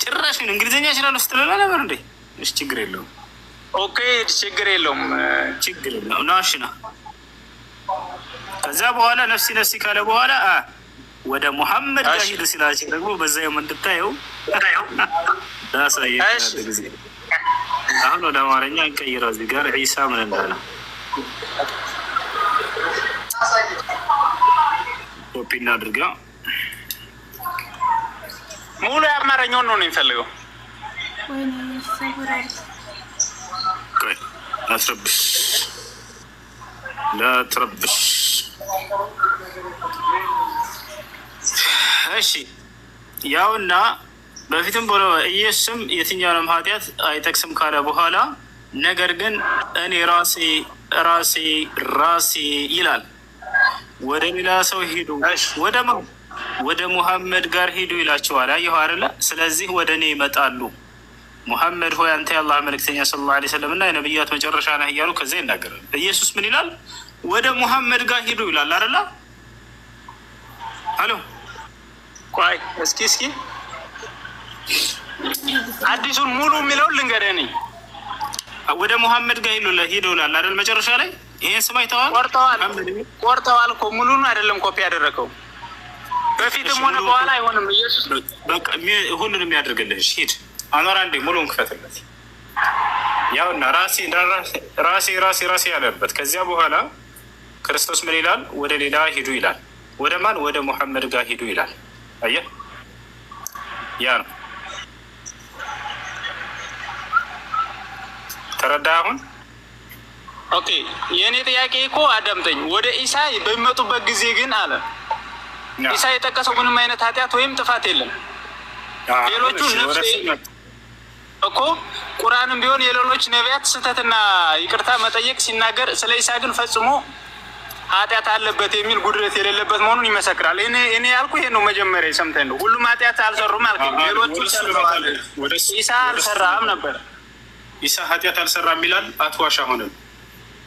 ጭራሽ እንግሊዝኛ ይችላል ስትለላ ነበር እንዴ? እሺ ችግር የለውም። ኦኬ ችግር የለውም። ችግር የለውም። ናሽና ከዛ በኋላ ነፍሲ ነፍሲ ካለ በኋላ ወደ ሙሐመድ ጋር ሂዱ ሲላቸው ደግሞ በዛ የምንድታየው ላሳየሽ ጊዜ። አሁን ወደ አማርኛ እንቀይረው። እዚህ ጋር ዒሳ ምን እንዳለ ኮፒ እናድርጋ። ሙሉ የአማርኛውን ነው የሚፈልገው። ላትረብሽ። እሺ ያውና በፊትም ብሎ ኢየሱስም የትኛውንም ኃጢአት አይጠቅስም ካለ በኋላ ነገር ግን እኔ ራሴ ይላል። ወደ ሌላ ሰው ሂዱ፣ ወደ ሙሐመድ ጋር ሂዱ ይላቸዋል። አየሁ አይደለ? ስለዚህ ወደ እኔ ይመጣሉ። ሙሐመድ ሆይ አንተ የአላህ መልእክተኛ ሰለላሁ ዐለይሂ ወሰለም እና የነቢያት መጨረሻ ነህ እያሉ ከዚያ ይናገራል። ኢየሱስ ምን ይላል? ወደ ሙሐመድ ጋር ሂዱ ይላል አይደለ? አሎ ቆይ እስኪ አዲሱን ሙሉ የሚለውን ልንገርህ ነኝ። ወደ ሙሐመድ ጋር ሂዱ ይላል አይደል? መጨረሻ ላይ ይሄን ስም አይተዋል። ቆርጠዋል እኮ ሙሉን አይደለም ኮፒ ያደረገው። በፊትም ሆነ በኋላ አይሆንም። ኢየሱስ በቃ ሁሉንም ያደርግልህ። ሂድ አኗር አንዴ ሙሉውን ክፈትለት። ያውና ራሴ ያለበት ከዚያ በኋላ ክርስቶስ ምን ይላል? ወደ ሌላ ሂዱ ይላል። ወደ ማን? ወደ ሙሐመድ ጋር ሂዱ ይላል። አየህ፣ ያ ነው። ተረዳ አሁን? ኦኬ። የእኔ ጥያቄ እኮ አዳምጠኝ። ወደ ኢሳ በሚመጡበት ጊዜ ግን አለ ኢሳ የጠቀሰው ምንም አይነት ኃጢአት ወይም ጥፋት የለም። ሌሎቹ ነፍሴ እኮ ቁርአንም ቢሆን የሌሎች ነቢያት ስህተትና ይቅርታ መጠየቅ ሲናገር ስለ ኢሳ ግን ፈጽሞ ኃጢአት አለበት የሚል ጉድለት የሌለበት መሆኑን ይመሰክራል። እኔ ያልኩ ይሄ ነው። መጀመሪያ ሰምተን ነው ሁሉም ኃጢአት አልሰሩም አልከኝ። ሌሎቹ ኢሳ አልሰራም ነበር። ኢሳ ኃጢአት አልሰራም ይላል። አትዋሽ። አሁንም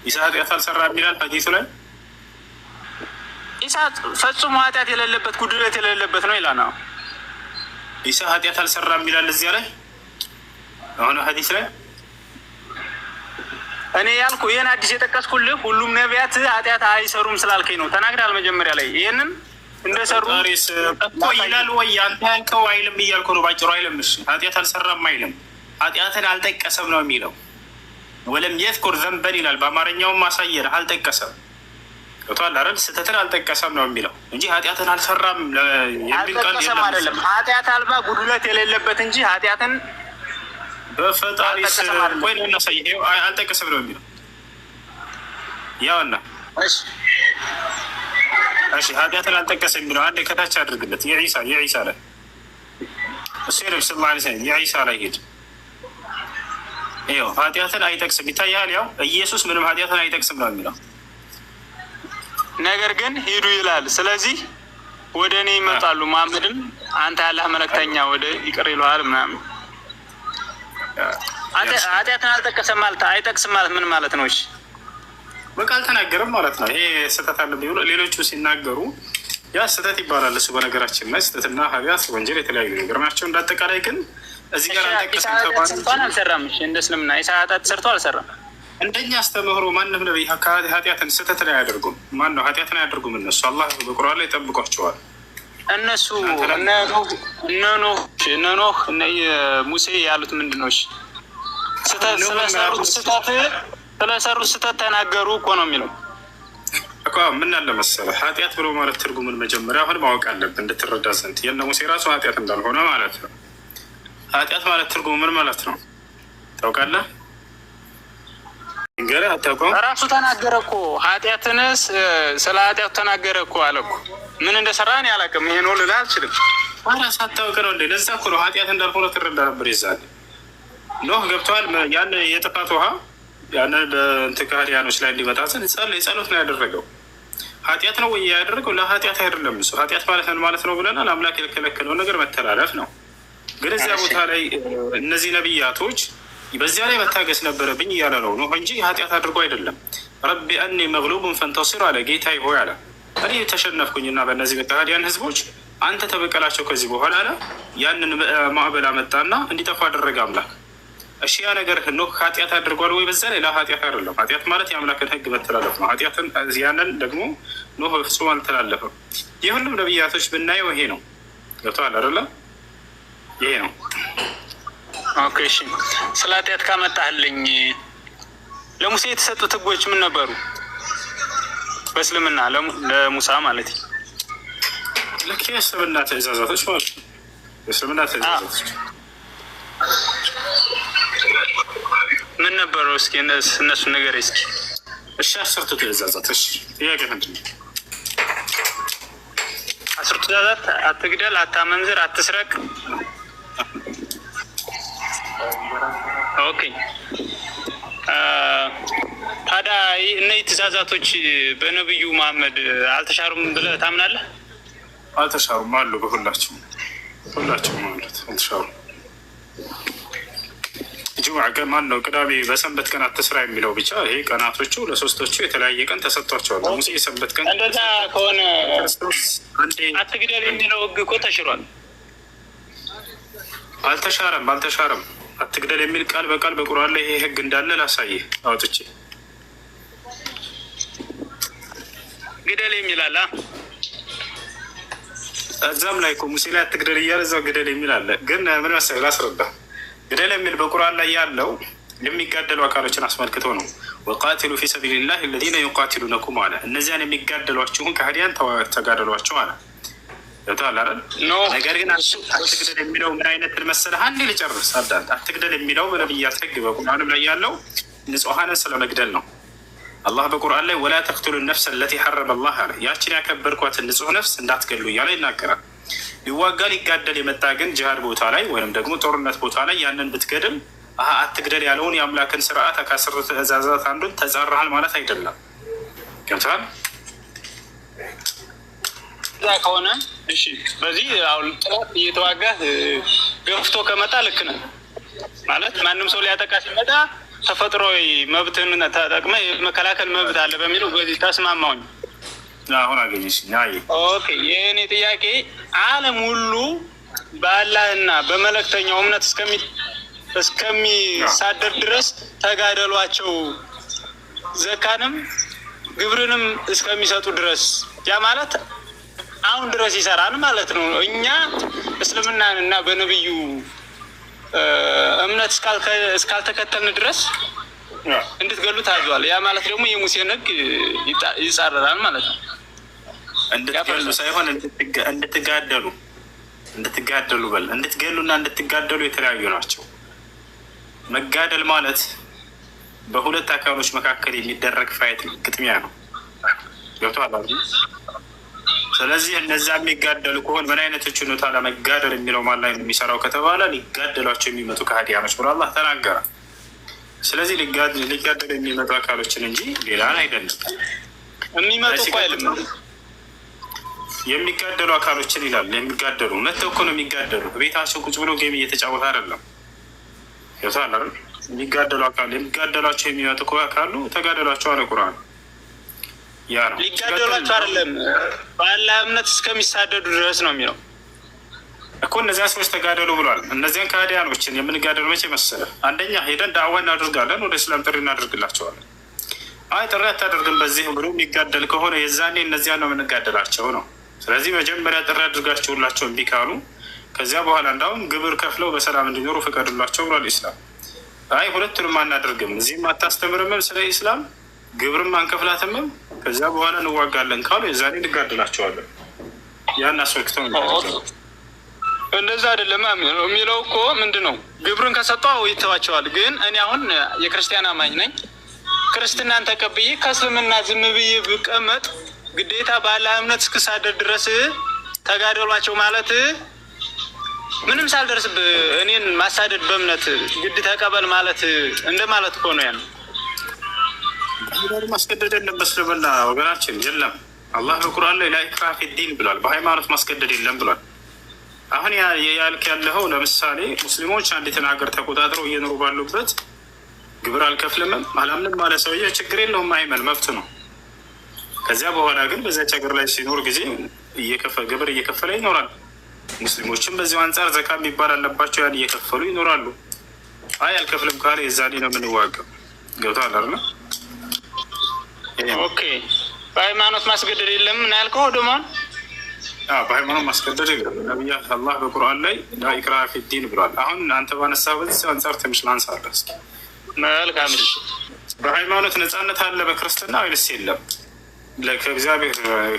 ኢሳ ኃጢአት አልሰራም ይላል ሐዲሱ ላይ። ኢሳ ፈጽሞ ኃጢአት የሌለበት ጉድለት የሌለበት ነው ይላል። ነው ኢሳ ኃጢአት አልሰራም ይላል እዚያ ላይ አሁን ሐዲስ ላይ። እኔ ያልኩ ይሄን አዲስ የጠቀስኩልህ ሁሉም ነቢያት ኃጢአት አይሰሩም ስላልከኝ ነው። ተናግረሃል መጀመሪያ ላይ ይሄንን እንደሰሩ እኮ ይላል ወይ አንተ ያልከው አይልም እያልኩ ነው ባጭሩ። አይልም። እሺ ኃጢአት አልሰራም አይልም። ኃጢአትን አልጠቀሰም ነው የሚለው። ወለም የዝኩር ዘንበን ይላል። በአማርኛውም ማሳየን አልጠቀሰም። ቶታል አይደል? ስህተትን አልጠቀሰም ነው የሚለው እንጂ ኃጢአትን አልሰራም የሚል ቃል የለም። አይደለም ኃጢአት አልባ ጉድለት የሌለበት እንጂ ኃጢአትን በፈጣሪ ወይ ነው እናሳይ። አልጠቀሰም ነው የሚለው። ያውና እሺ ኃጢአትን አልጠቀሰም የሚለው አንዴ ከታች አድርግለት። የዒሳ ላይ እሱ ሄደ ስ ላ የዒሳ ላይ ሄድ። ይኸው ኃጢአትን አይጠቅስም ይታያል። ያው ኢየሱስ ምንም ኃጢአትን አይጠቅስም ነው የሚለው። ነገር ግን ሂዱ ይላል። ስለዚህ ወደ እኔ ይመጣሉ። መሐመድም አንተ ያለህ መልእክተኛ ወደ ይቅር ይለዋል ምናምን። ኃጢአትን አልጠቀሰም ማለት አይጠቅስም ማለት ምን ማለት ነው? እሺ በቃ አልተናገርም ማለት ነው። ይሄ ስህተት አለብኝ ብሎ ሌሎቹ ሲናገሩ ያ ስህተት ይባላል። እሱ በነገራችን ላይ ስህተትና ኃጢአት ወንጀል የተለያዩ ነገር ናቸው። እንዳጠቃላይ ግን እዚህ ጋር ሰርቷን አልሰራም። እንደ እስልምና ኢሳ ኃጢአት ሰርቶ አልሰራም። እንደኛ አስተምህሮ ማንም ነብይ ኃጢአትን ስህተትን አያደርጉም። ማን ነው ኃጢአትን አያደርጉም? እነሱ አላህ በቁርአን ላይ ጠብቋቸዋል። እነሱ እነ ኖህ እነ ሙሴ ያሉት ምንድን ነው? ስለሰሩት ስህተት ተናገሩ እኮ ነው የሚለው እኮ። ምን አለ መሰለህ ኃጢአት ብሎ ማለት ትርጉምን መጀመሪያ አሁን ማወቅ አለብን እንድትረዳ ዘንድ። የእነ ሙሴ ራሱ ኃጢአት እንዳልሆነ ማለት ነው። ኃጢአት ማለት ትርጉሙ ምን ማለት ነው ታውቃለህ? እንገርህ አታውቀውም? ራሱ ተናገረ እኮ ኃጢአትን ስለ ኃጢአቱ ተናገረ እኮ አለ እኮ። ምን እንደሰራ እኔ አላውቅም። ይሄ ነው ልልህ አልችልም። ሳታውቅ ነው እንዴ? ለዛ እኮ ነው ኃጢአት እንዳልሆነ ትረዳ ነበር። ይዛል ኖህ ገብተዋል። ያን የጥፋት ውሃ ያንን በእንትን ከሃዲያኖች ላይ እንዲመጣ ጸሎት ነው ያደረገው። ኃጢአት ነው ወይ ያደረገው? ለኃጢአት አይደለም። እሱ ኃጢአት ማለት ነው ብለናል። አምላክ የከለከለውን ነገር መተላለፍ ነው። ግን እዚያ ቦታ ላይ እነዚህ ነቢያቶች በዚያ ላይ መታገስ ነበረብኝ እያለ ነው እንጂ ኃጢአት አድርጎ አይደለም። ረቢ አኒ መግሉቡን ፈንተሲር አለ። ጌታ ሆይ አለ እኔ ተሸነፍኩኝና በእነዚህ በከሃዲያን ህዝቦች አንተ ተበቀላቸው ከዚህ በኋላ አለ። ያንን ማዕበል አመጣና እንዲጠፋ አደረገ አምላክ። እሺ ያ ነገር ኖህ ኃጢአት አድርጓል ወይ? በዛ ላይ ኃጢአት አይደለም። ኃጢአት ማለት የአምላክን ህግ መተላለፍ ነው። ኃጢአትን ያንን ደግሞ ኖህ በፍጹም አልተላለፈም። የሁሉም ነቢያቶች ብናየው ይሄ ነው። ገብቶሃል አይደለ? ይሄ ነው። ኦኬ እሺ፣ ስለ ኃጢአት ካመጣህልኝ ለሙሴ የተሰጡት ህጎች ምን ነበሩ? በእስልምና ለሙሳ ማለት ነው። ልክ የእስልምና ትእዛዛቶች ማለት ነው። የእስልምና ትእዛዛቶች ምን ነበሩ? እስኪ እነሱ ነገር እስኪ። እሺ 10ቱ ትእዛዛት። እሺ ጥያቄ ምንድን ነው? 10ቱ ትእዛዛት አትግደል፣ አታመንዝር፣ አትስረቅ። ኦኬ ታዲያ እነዚህ ትእዛዛቶች በነብዩ መሐመድ አልተሻሩም ብለህ ታምናለህ? አልተሻሩም አሉ። ሁላቸውም ማለት አልተሻሩም። ጁምዓ ቀን ማን ነው? ቅዳሜ በሰንበት ቀን አትስራ የሚለው ብቻ ይሄ ቀናቶቹ ለሶስቶቹ የተለያየ ቀን ተሰጥቷቸዋል። ሙሴ የሰንበት ቀን እንደዛ ከሆነ አትግደል የሚለው ህግ እኮ ተሽሯል። አልተሻረም። አትግደል የሚል ቃል በቃል በቁርአን ላይ ይሄ ህግ እንዳለ ላሳይህ አውጥቼ። ግደል የሚላል እዛም ላይ እኮ ሙሴ ላይ አትግደል እያለ እዛው ግደል የሚል አለ። ግን ምን መሰለህ ላስረዳ። ግደል የሚል በቁርአን ላይ ያለው የሚጋደሉ አካሎችን አስመልክቶ ነው። ወቃቲሉ ፊ ሰቢልላህ አለዚነ ዩቃቲሉነኩም አለ። እነዚያን የሚጋደሏችሁን ከሃዲያን ተጋደሏቸው አለ። ነገር ግን አትግደል የሚለው ምን አይነት መሰለህ? አንዴ ልጨርስ አዳምጥ። አትግደል የሚለው በነቢያት ህግ በቁርአንም ላይ ያለው ንጹሐንን ስለመግደል ነው። አላህ በቁርአን ላይ ወላ ተቅቱሉ ነፍስ አለቲ ሐረመ አላህ አለ። ያችን ያከበርኳትን ንጹሕ ነፍስ እንዳትገሉ እያለ ይናገራል። ሊዋጋ ሊጋደል የመጣ ግን ጅሃድ ቦታ ላይ ወይም ደግሞ ጦርነት ቦታ ላይ ያንን ብትገድል አትግደል ያለውን የአምላክን ስርዓት ከአስር ትእዛዛት አንዱን ተጻረሃል ማለት አይደለም። ገብቶሃል? እዛ ከሆነ እሺ፣ በዚህ አሁን ጥላት እየተዋጋህ ገፍቶ ከመጣ ልክ ነህ ማለት ማንም ሰው ሊያጠቃ ሲመጣ ተፈጥሯዊ መብትን ተጠቅመህ የመከላከል መብት አለ በሚለው በዚህ ተስማማውኝ። አሁን አገኘሽ። ኦኬ፣ የእኔ ጥያቄ ዓለም ሁሉ በአላህና በመለክተኛው እምነት እስከሚሳደር ድረስ ተጋደሏቸው፣ ዘካንም ግብርንም እስከሚሰጡ ድረስ ያ ማለት አሁን ድረስ ይሰራል ማለት ነው። እኛ እስልምናን እና በነብዩ እምነት እስካልተከተልን ድረስ እንድትገሉ ታዟል። ያ ማለት ደግሞ የሙሴን ህግ ይጻረራል ማለት ነው። እንድትገሉ ሳይሆን እንድትጋደሉ በል። እንድትገሉና እንድትጋደሉ የተለያዩ ናቸው። መጋደል ማለት በሁለት አካሎች መካከል የሚደረግ ፋይት ግጥሚያ ነው። ገብቶሃል? ስለዚህ እነዛ የሚጋደሉ ከሆን ምን አይነቶች ነው ታዲያ መጋደል የሚለው ማን ላይ ነው የሚሰራው ከተባለ ሊጋደሏቸው የሚመጡ ከሃዲያኖች ብሎ አላህ ተናገረ። ስለዚህ ሊጋደሉ የሚመጡ አካሎችን እንጂ ሌላን አይደለም። የሚመጡ አይደለም የሚጋደሉ አካሎችን ይላል። የሚጋደሉ መተው እኮ ነው የሚጋደሉ። ቤታቸው ቁጭ ብሎ ጌም እየተጫወተ አይደለም። ገብቶሃል አይደል? የሚጋደሉ አካል የሚጋደሏቸው የሚመጡ ካሉ ተጋደሏቸው አለ ቁርአን። ያ ነው ሊጋደሏቸው አይደለም በአላህ እምነት እስከሚሳደዱ ድረስ ነው የሚለው እኮ። እነዚያን ሰዎች ተጋደሉ ብሏል። እነዚያን ከሃዲያኖችን የምንጋደሉ መቼ መሰለህ? አንደኛ ሄደን ዳዕዋ እናደርጋለን፣ ወደ እስላም ጥሪ እናደርግላቸዋለን። አይ ጥሪ አታደርግም በዚህ ብሎ የሚጋደል ከሆነ የዛኔ እነዚያን ነው የምንጋደላቸው ነው። ስለዚህ መጀመሪያ ጥሪ አድርጋችሁላቸው እምቢ ካሉ ከዚያ በኋላ እንዳውም ግብር ከፍለው በሰላም እንዲኖሩ ፍቀዱላቸው ብሏል ኢስላም። አይ ሁለቱንም አናደርግም፣ እዚህም አታስተምርምም ስለ ኢስላም ግብርም አንከፍላትምም፣ ከዚያ በኋላ እንዋጋለን ካሉ የዛኔ እንጋደላቸዋለን። ያን አስወክተው እንደዛ አይደለም የሚለው እኮ ምንድን ነው? ግብርን ከሰጠው ይተዋቸዋል። ግን እኔ አሁን የክርስቲያን አማኝ ነኝ። ክርስትናን ተቀብዬ ከእስልምና ዝም ብዬ ብቀመጥ ግዴታ በአላህ እምነት እስክሳደር ድረስ ተጋደሏቸው ማለት ምንም ሳልደርስ እኔን ማሳደድ በእምነት ግድ ተቀበል ማለት እንደማለት እኮ ነው። ያን ማስገደድ የለም በእስልምና ወገናችን የለም። አላህ በቁርአን ላይ ላ ኢክራሀ ፊዲን ብሏል። በሃይማኖት ማስገደድ የለም ብሏል። አሁን ያልክ ያለኸው ለምሳሌ ሙስሊሞች አንዲትን ሀገር ተቆጣጥረው እየኖሩ ባሉበት ግብር አልከፍልምም አላምንም ማለት ሰውዬ ችግር የለውም፣ አይመን መብት ነው። ከዚያ በኋላ ግን በዚያች ሀገር ላይ ሲኖር ጊዜ ግብር እየከፈለ ይኖራል። ሙስሊሞችም በዚሁ አንጻር ዘካ የሚባል አለባቸው፣ ያን እየከፈሉ ይኖራሉ። አይ አልከፍልም ካለ የዛኔ ነው የምንዋገው። ገብቶሃል አይደል? ኦኬ። በሃይማኖት ማስገደድ የለም ምን ያልከው ወደማን? በሃይማኖት ማስገደድ የለም። ነቢያት አላህ በቁርአን ላይ ላ ኢክራሀ ፊዲን ብሏል። አሁን አንተ ባነሳህ በዚህ አንጻር ትንሽ ላንሳለህ እስኪ። መልካም። በሃይማኖት ነፃነት አለ በክርስትና ወይስ የለም?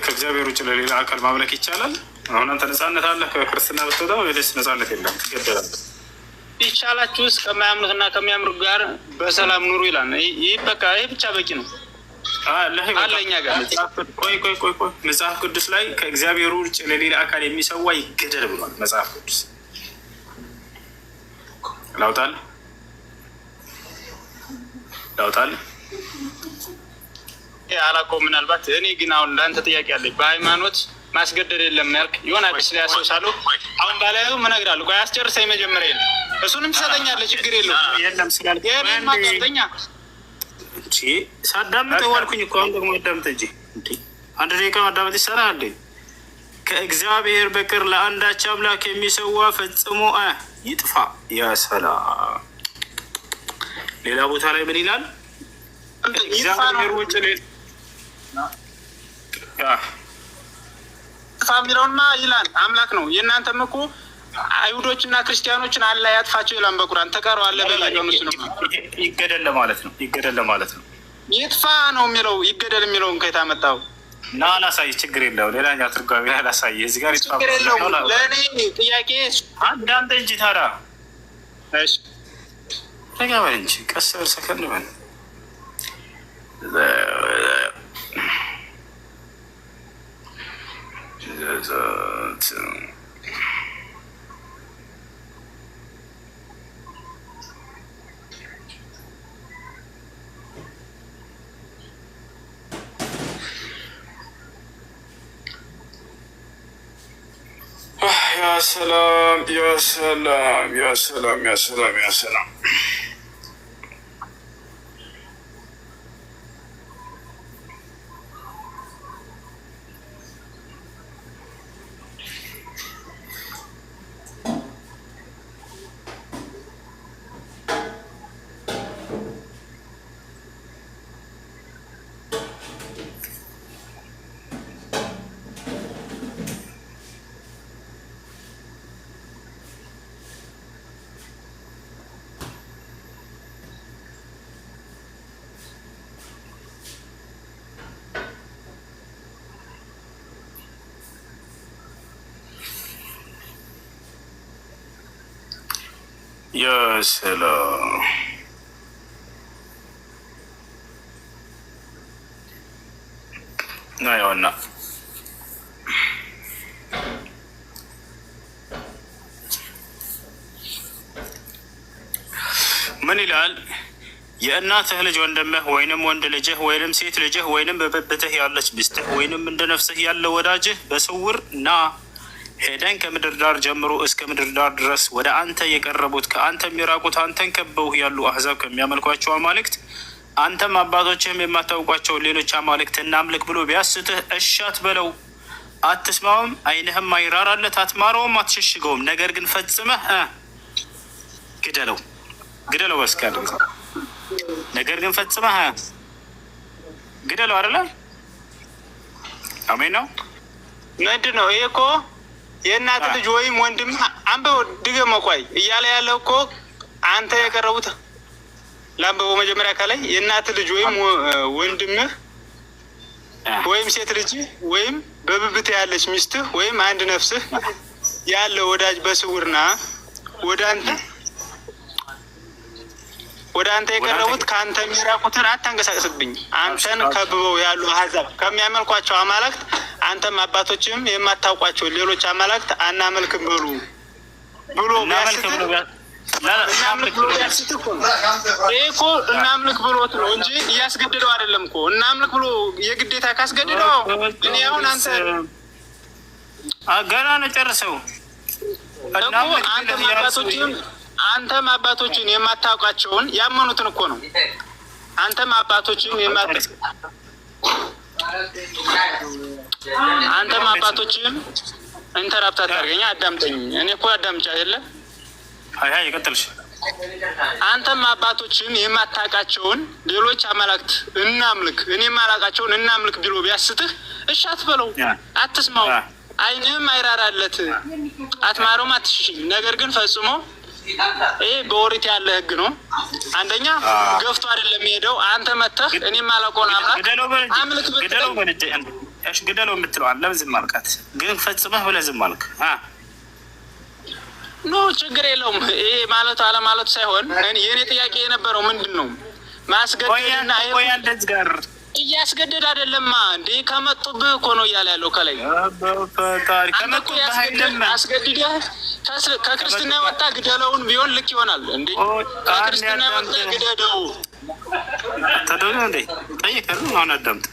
ከእግዚአብሔር ውጭ ለሌላ አካል ማምለክ ይቻላል? አሁን አንተ ነፃነት አለ ከክርስትና ብትወጣ ወይስ ነፃነት የለም? ትገደላለህ። ይቻላችሁስ ከማያምኑትና ከሚያምሩ ጋር በሰላም ኑሩ ይላል። ይህ በቃ ይህ ብቻ በቂ ነው። አለኛ ጋር ቆይ መጽሐፍ ቅዱስ ላይ ከእግዚአብሔር ውጭ ለሌላ አካል የሚሰዋ ይገደል ብሏል መጽሐፍ ቅዱስ። ላውጣልህ አላውቀውም። ምናልባት እኔ ግን አሁን ለአንተ ጥያቄ አለኝ። በሃይማኖት ማስገደድ የለም ያልክ የሆነ አዲስ ላይ ያስወሳለሁ። አሁን ባላዩ እነግርሃለሁ። ቆይ አስጨርሰኝ መጀመሪያ ነው። እሱንም ትሰጠኛለህ፣ ችግር የለውም። የለም ስላልክ ማቀጠኛ ሳዳምጥ ዋልኩኝ እኮ። አሁን ደግሞ አዳምጥ እንጂ አንድ ደቂቃ ማዳመጥ ይሰራል እንዴ? ከእግዚአብሔር በቀር ለአንዳች አምላክ የሚሰዋ ፈጽሞ ይጥፋ። ያ ሰላም። ሌላ ቦታ ላይ ምን ይላል? እግዚአብሔር ውጭ ጥፋ የሚለውና ይላል አምላክ ነው። የእናንተም እኮ አይሁዶችና ክርስቲያኖችን አላህ ያጥፋቸው ይላል በቁርአን። ተቀረው አለ በሚገኑስ ነው ይገደል ለማለት ነው። ይጥፋ ነው የሚለው። ይገደል የሚለውን ከየት አመጣው? እና አላሳይ፣ ችግር የለው። ሌላኛው ትርጓሜ ላይ አላሳይ። እዚህ ጋር ይጥፋ ችግር የለው። ለእኔ ጥያቄ አንዳንተ እንጂ ታዲያ እሺ ተጋበል እንጂ ቀስ በል ሰከን በል። يا سلام. يا سلام. ና ያውና ምን ይላል? የእናትህ ልጅ ወንድምህ ወይንም ወንድ ልጅህ ወይንም ሴት ልጅህ ወይንም በብብትህ ያለች ሚስትህ ወይንም እንደ ነፍስህ ያለ ወዳጅህ በስውር ና ሄደን ከምድር ዳር ጀምሮ እስከ ምድር ዳር ድረስ ወደ አንተ የቀረቡት ከአንተ የሚራቁት አንተን ከበውህ ያሉ አህዛብ ከሚያመልኳቸው አማልክት አንተም አባቶችህም የማታውቋቸው ሌሎች አማልክት እናምልክ ብሎ ቢያስትህ እሺ አትበለው፣ አትስማውም። ዓይንህም አይራራለት፣ አትማረውም፣ አትሸሽገውም። ነገር ግን ፈጽመህ ግደለው። በስካል ነገር ግን ፈጽመህ ግደለው። አይደለ? አሜን ነው። ምንድን ነው ይሄ? እኮ የእናት ልጅ ወይም ወንድም አንበው ድገመው ቆይ እያለ ያለው እኮ አንተ የቀረቡት ለአንበበው መጀመሪያ ከላይ የእናት ልጅ ወይም ወንድምህ ወይም ሴት ልጅ ወይም በብብት ያለች ሚስትህ ወይም አንድ ነፍስህ ያለ ወዳጅ በስውርና ወደ አንተ የቀረቡት ከአንተ የሚራቁትን አታንቀሳቅስብኝ። አንተን ከብበው ያሉ አሕዛብ ከሚያመልኳቸው አማልክት አንተም አባቶችም የማታውቋቸው ሌሎች አማልክት አናመልክም ብሎ እናምልክ ብሎ ያስት እኮ እኮ እናምልክ ብሎት ነው እንጂ እያስገደደው አይደለም እኮ። እናምልክ ብሎ የግዴታ ካስገደደው እኔ አሁን አንተ ገና ነው ጨርሰው አንተም አባቶችን የማታውቃቸውን ያመኑትን እኮ ነው። አንተም አባቶችን ኢንተራፕት አታርገኝ፣ አዳምጠኝ። እኔ እኮ አዳምጫ አይደለም። አይ ይቀጥልሽ። አንተም አባቶችን የማታውቃቸውን ሌሎች አማልክት እናምልክ፣ እኔ የማላውቃቸውን እናምልክ ብሎ ቢያስትህ እሺ አትበለው፣ አትስማው። ዓይንህም አይራራለት፣ አትማረውም፣ አትሽሽም። ነገር ግን ፈጽሞ ይሄ በኦሪት ያለ ህግ ነው። አንደኛ ገፍቶ አይደለም ሄደው አንተ መተህ እኔ የማላውቀውን አምልክ ግደለው የምትለው ለምን ዝም አልካት? ግን ፈጽመህ ብለህ ዝም አልክ። ኖ ችግር የለውም። ይሄ ማለቱ አለማለቱ ሳይሆን የእኔ ጥያቄ የነበረው ምንድን ነው ማስገደድና ጋር እያስገደድ አይደለማ እንዴ? ከመጡብህ እኮ ነው እያለ ያለው ከላይ አስገድደህ ከክርስትና ወጣ ግደለውን ቢሆን ልክ ይሆናል እንዴ? ከክርስትና ወጣ ግደለው ተደለ እንዴ? ጠይቀህ አሁን አዳምጥ።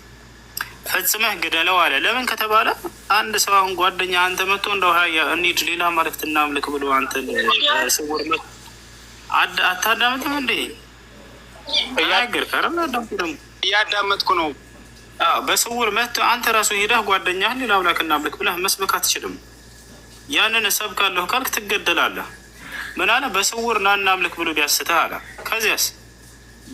ፈጽመህ ግደለው አለ። ለምን ከተባለ አንድ ሰው አሁን ጓደኛ አንተ መጥቶ እንደው እንሂድ ሌላ ማለት እናምልክ ብሎ አንተ ስውር አታዳምጥም እንዴ? እያዳመጥኩ ነው። በስውር መጥቶ አንተ ራሱ ሄደህ ጓደኛህን ሌላ አምላክ እናምልክ ብለህ መስበክ አትችልም። ያንን እሰብካለሁ ካልክ ትገደላለህ። ምን አለ? በስውር ና እናምልክ ብሎ ቢያስትህ አለ። ከዚያስ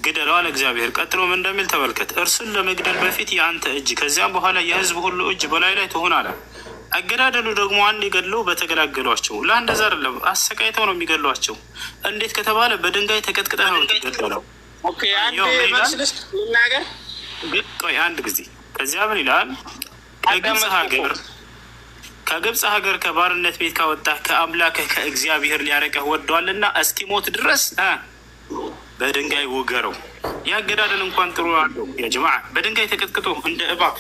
ግደለው አለ እግዚአብሔር። ቀጥሎ ምን እንደሚል ተመልከት። እርሱን ለመግደል በፊት የአንተ እጅ ከዚያም በኋላ የህዝብ ሁሉ እጅ በላይ ላይ ትሆን አለ። አገዳደሉ ደግሞ አንድ ገድለው በተገላገሏቸው። ለአንደዛ አይደለም፣ አሰቃይተው ነው የሚገሏቸው። እንዴት ከተባለ በድንጋይ ተቀጥቅጠህ ነው የምትገደለው። ቆይ አንድ ጊዜ። ከዚያ ምን ይላል? ከግብፅ ሀገር ከባርነት ቤት ካወጣህ ከአምላክህ ከእግዚአብሔር ሊያረቀህ ወደዋልና እስኪሞት ድረስ በድንጋይ ውገረው። ያገዳደል እንኳን ጥሩ አለው። የጅማ በድንጋይ ተቀጥቅጦ እንደ እባብ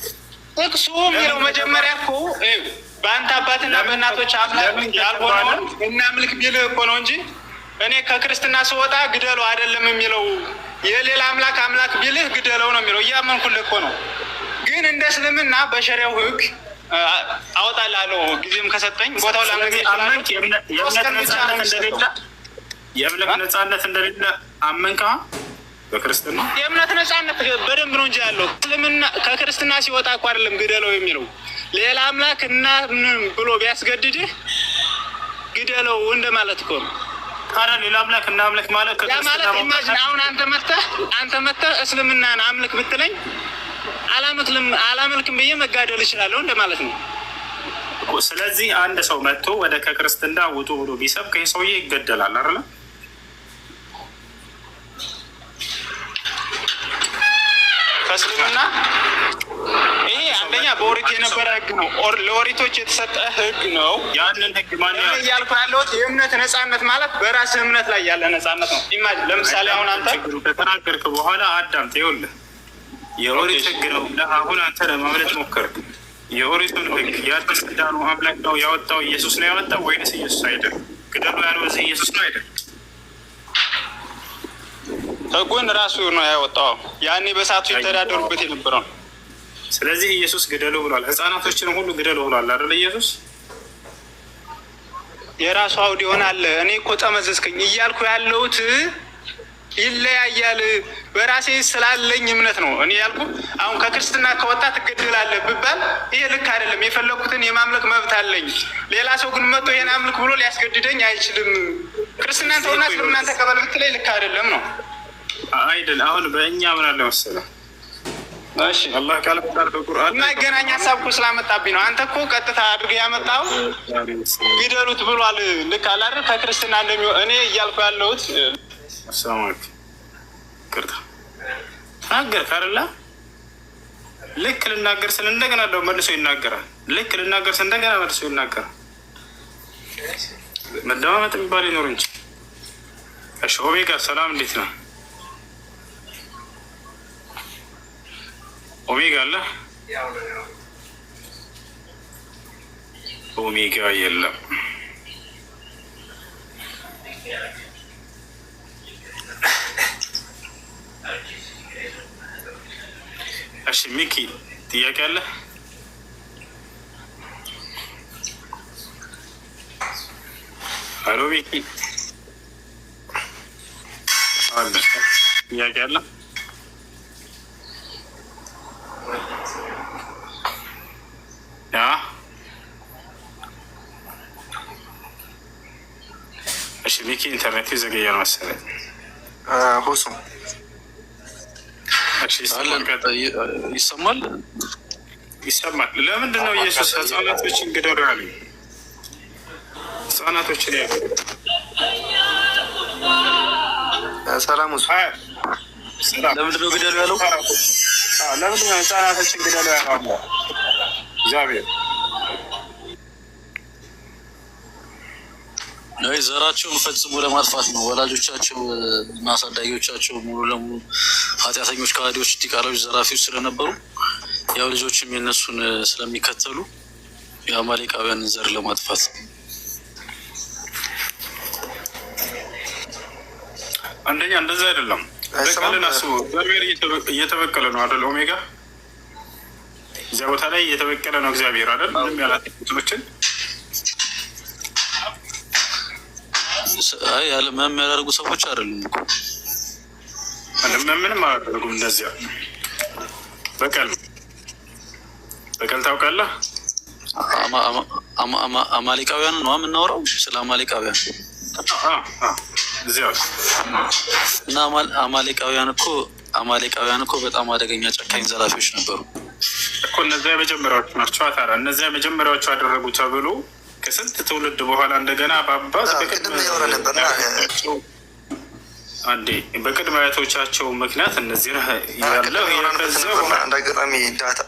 ጥቅሱ የሚለው መጀመሪያ እኮ በአንተ አባትና በእናቶች አምላክ ያልሆነውን እናምልክ ቢልህ እኮ ነው እንጂ እኔ ከክርስትና ስወጣ ግደለው አይደለም የሚለው። የሌላ አምላክ ቢልህ ግደለው ነው የሚለው። እያመንኩልህ እኮ ነው። ግን እንደ እስልምና በሸሪያው ህግ አወጣልሃለሁ ጊዜም ከሰጠኝ ቦታው የእምነት ነጻነት እንደሌለ አመንካ። በክርስትና የእምነት ነጻነት በደንብ ነው እንጂ ያለው እስልምና ከክርስትና ሲወጣ እኮ አይደለም ግደለው የሚለው። ሌላ አምላክ እና ምን ብሎ ቢያስገድድህ ግደለው እንደማለት እኮ ነው። ታዲያ ሌላ አምላክ እና አምላክ ማለት ከክርስትና ኢማጂን አሁን አንተ መተህ እስልምናን አምልክ ብትለኝ አላመልክም ብዬ መጋደል እችላለሁ እንደማለት ነው። ስለዚህ አንድ ሰው መጥቶ ወደ ከክርስትና ውጡ ብሎ ቢሰብክ ይህ ሰውዬ ይገደላል አይደለ? ከእስልምና ይሄ አንደኛ በኦሪት የነበረ ህግ ነው። ለኦሪቶች የተሰጠ ህግ ነው። ያንን ህግ ማን እያልኩ ያለሁት የእምነት ነጻነት ማለት በራስህ እምነት ላይ ያለ ነጻነት ነው። ኢማጂን ለምሳሌ አሁን አንተ ከተናገርክ በኋላ አዳምጥ። ይኸውልህ የኦሪት ህግ ነው። አሁን አንተ ለማምለጥ ሞከርክ። የኦሪቱን ህግ የአዲስ ኪዳኑ አምላክ ነው ያወጣው? ኢየሱስ ነው ያወጣው ወይንስ ኢየሱስ አይደለም? ግደሉ ያለው እዚህ ኢየሱስ ነው አይደለም? ህጉን ራሱ ነው ያወጣው። ያኔ በሰዓቱ የተዳደሩበት የነበረው። ስለዚህ ኢየሱስ ግደሉ ብሏል። ህፃናቶችንም ሁሉ ግደሉ ብሏል አይደል? ኢየሱስ የራሱ አውድ ይሆናል። እኔ እኮ ጠመዘዝከኝ እያልኩ ያለሁት ይለያያል። በራሴ ስላለኝ እምነት ነው እኔ ያልኩ። አሁን ከክርስትና ከወጣ ትገደላለህ ብባል ይሄ ልክ አይደለም። የፈለኩትን የማምለክ መብት አለኝ። ሌላ ሰው ግን መጥቶ ይሄን አምልክ ብሎ ሊያስገድደኝ አይችልም። ክርስትናን ተውና እስልምናን ተቀበል ብትለኝ ልክ አይደለም ነው አይደል? አሁን በእኛ ምን አለ መሰለህ፣ እሺ አላህ ቃል በቁርአን የማይገናኝ ሀሳብ እኮ ስላመጣብኝ ነው። አንተ እኮ ቀጥታ አድርገህ ያመጣው ግደሉት ብሏል። ልክ አለ አይደል? ከክርስትና እንደሚሆን እኔ እያልኩ ያለሁት ሰማክ ቅርታ ተናገርክ አይደለ? ልክ ልናገር ስለ እንደገና ደግሞ መልሶ ይናገራል። ልክ ልናገር ስለ እንደገና መልሶ ይናገራል። መደማመጥ የሚባል ይኖር እንጂ። እሺ ኦሜጋ ሰላም፣ እንዴት ነው ኦሜጋ? አለ ኦሜጋ የለም። እሺ ሚኪ ጥያቄ አለ? አሎ ሚኪ አለ ጥያቄ አለ? ያ እሺ ሚኪ ኢንተርኔት ይዘገያል መሰለኝ። ሁሱ ይሰማል? ይሰማል። ለምንድን ነው ኢየሱስ ህጻናቶችን ግደሉ ያሉ? ህጻናቶችን ያሉ ሰላም ሱ ለምንድን ነው ግደሉ ያለው? ለምንድን ነው ህጻናቶችን ግደሉ ያለው? እግዚአብሔር ዘራቸውን ፈጽሞ ለማጥፋት ነው። ወላጆቻቸው እና አሳዳጊዎቻቸው ሙሉ ለሙሉ ኃጢአተኞች፣ ከሃዲዎች፣ ዲቃላዎች፣ ዘራፊዎች ስለነበሩ ያው ልጆችም የነሱን ስለሚከተሉ የአማሌቃውያንን ዘር ለማጥፋት አንደኛ እንደዛ አይደለም። በቀልን አስቡ። እግዚአብሔር እየተበቀለ ነው አይደል? ኦሜጋ እዚያ ቦታ ላይ እየተበቀለ ነው እግዚአብሔር አይደል? ምንም ያላጠፉትን ያለ የሚያደርጉ ሰዎች አይደሉም እኮ ምንም አያደርጉም። እንደዚያ በቀል ታውቃለህ? አማሌቃውያን ነው የምናወራው፣ ስለ አማሌቃውያን እዚያ እና አማሌቃውያን እኮ በጣም አደገኛ ጨካኝ ዘራፊዎች ነበሩ እኮ። እነዚያ የመጀመሪያዎቹ ናቸው። ታዲያ እነዚያ የመጀመሪያዎቹ አደረጉ ተብሎ ከስንት ትውልድ በኋላ እንደገና በአባዝ በቅድመ አያቶቻቸው ምክንያት እነዚህ ያለው አንድ አጋጣሚ ዳታ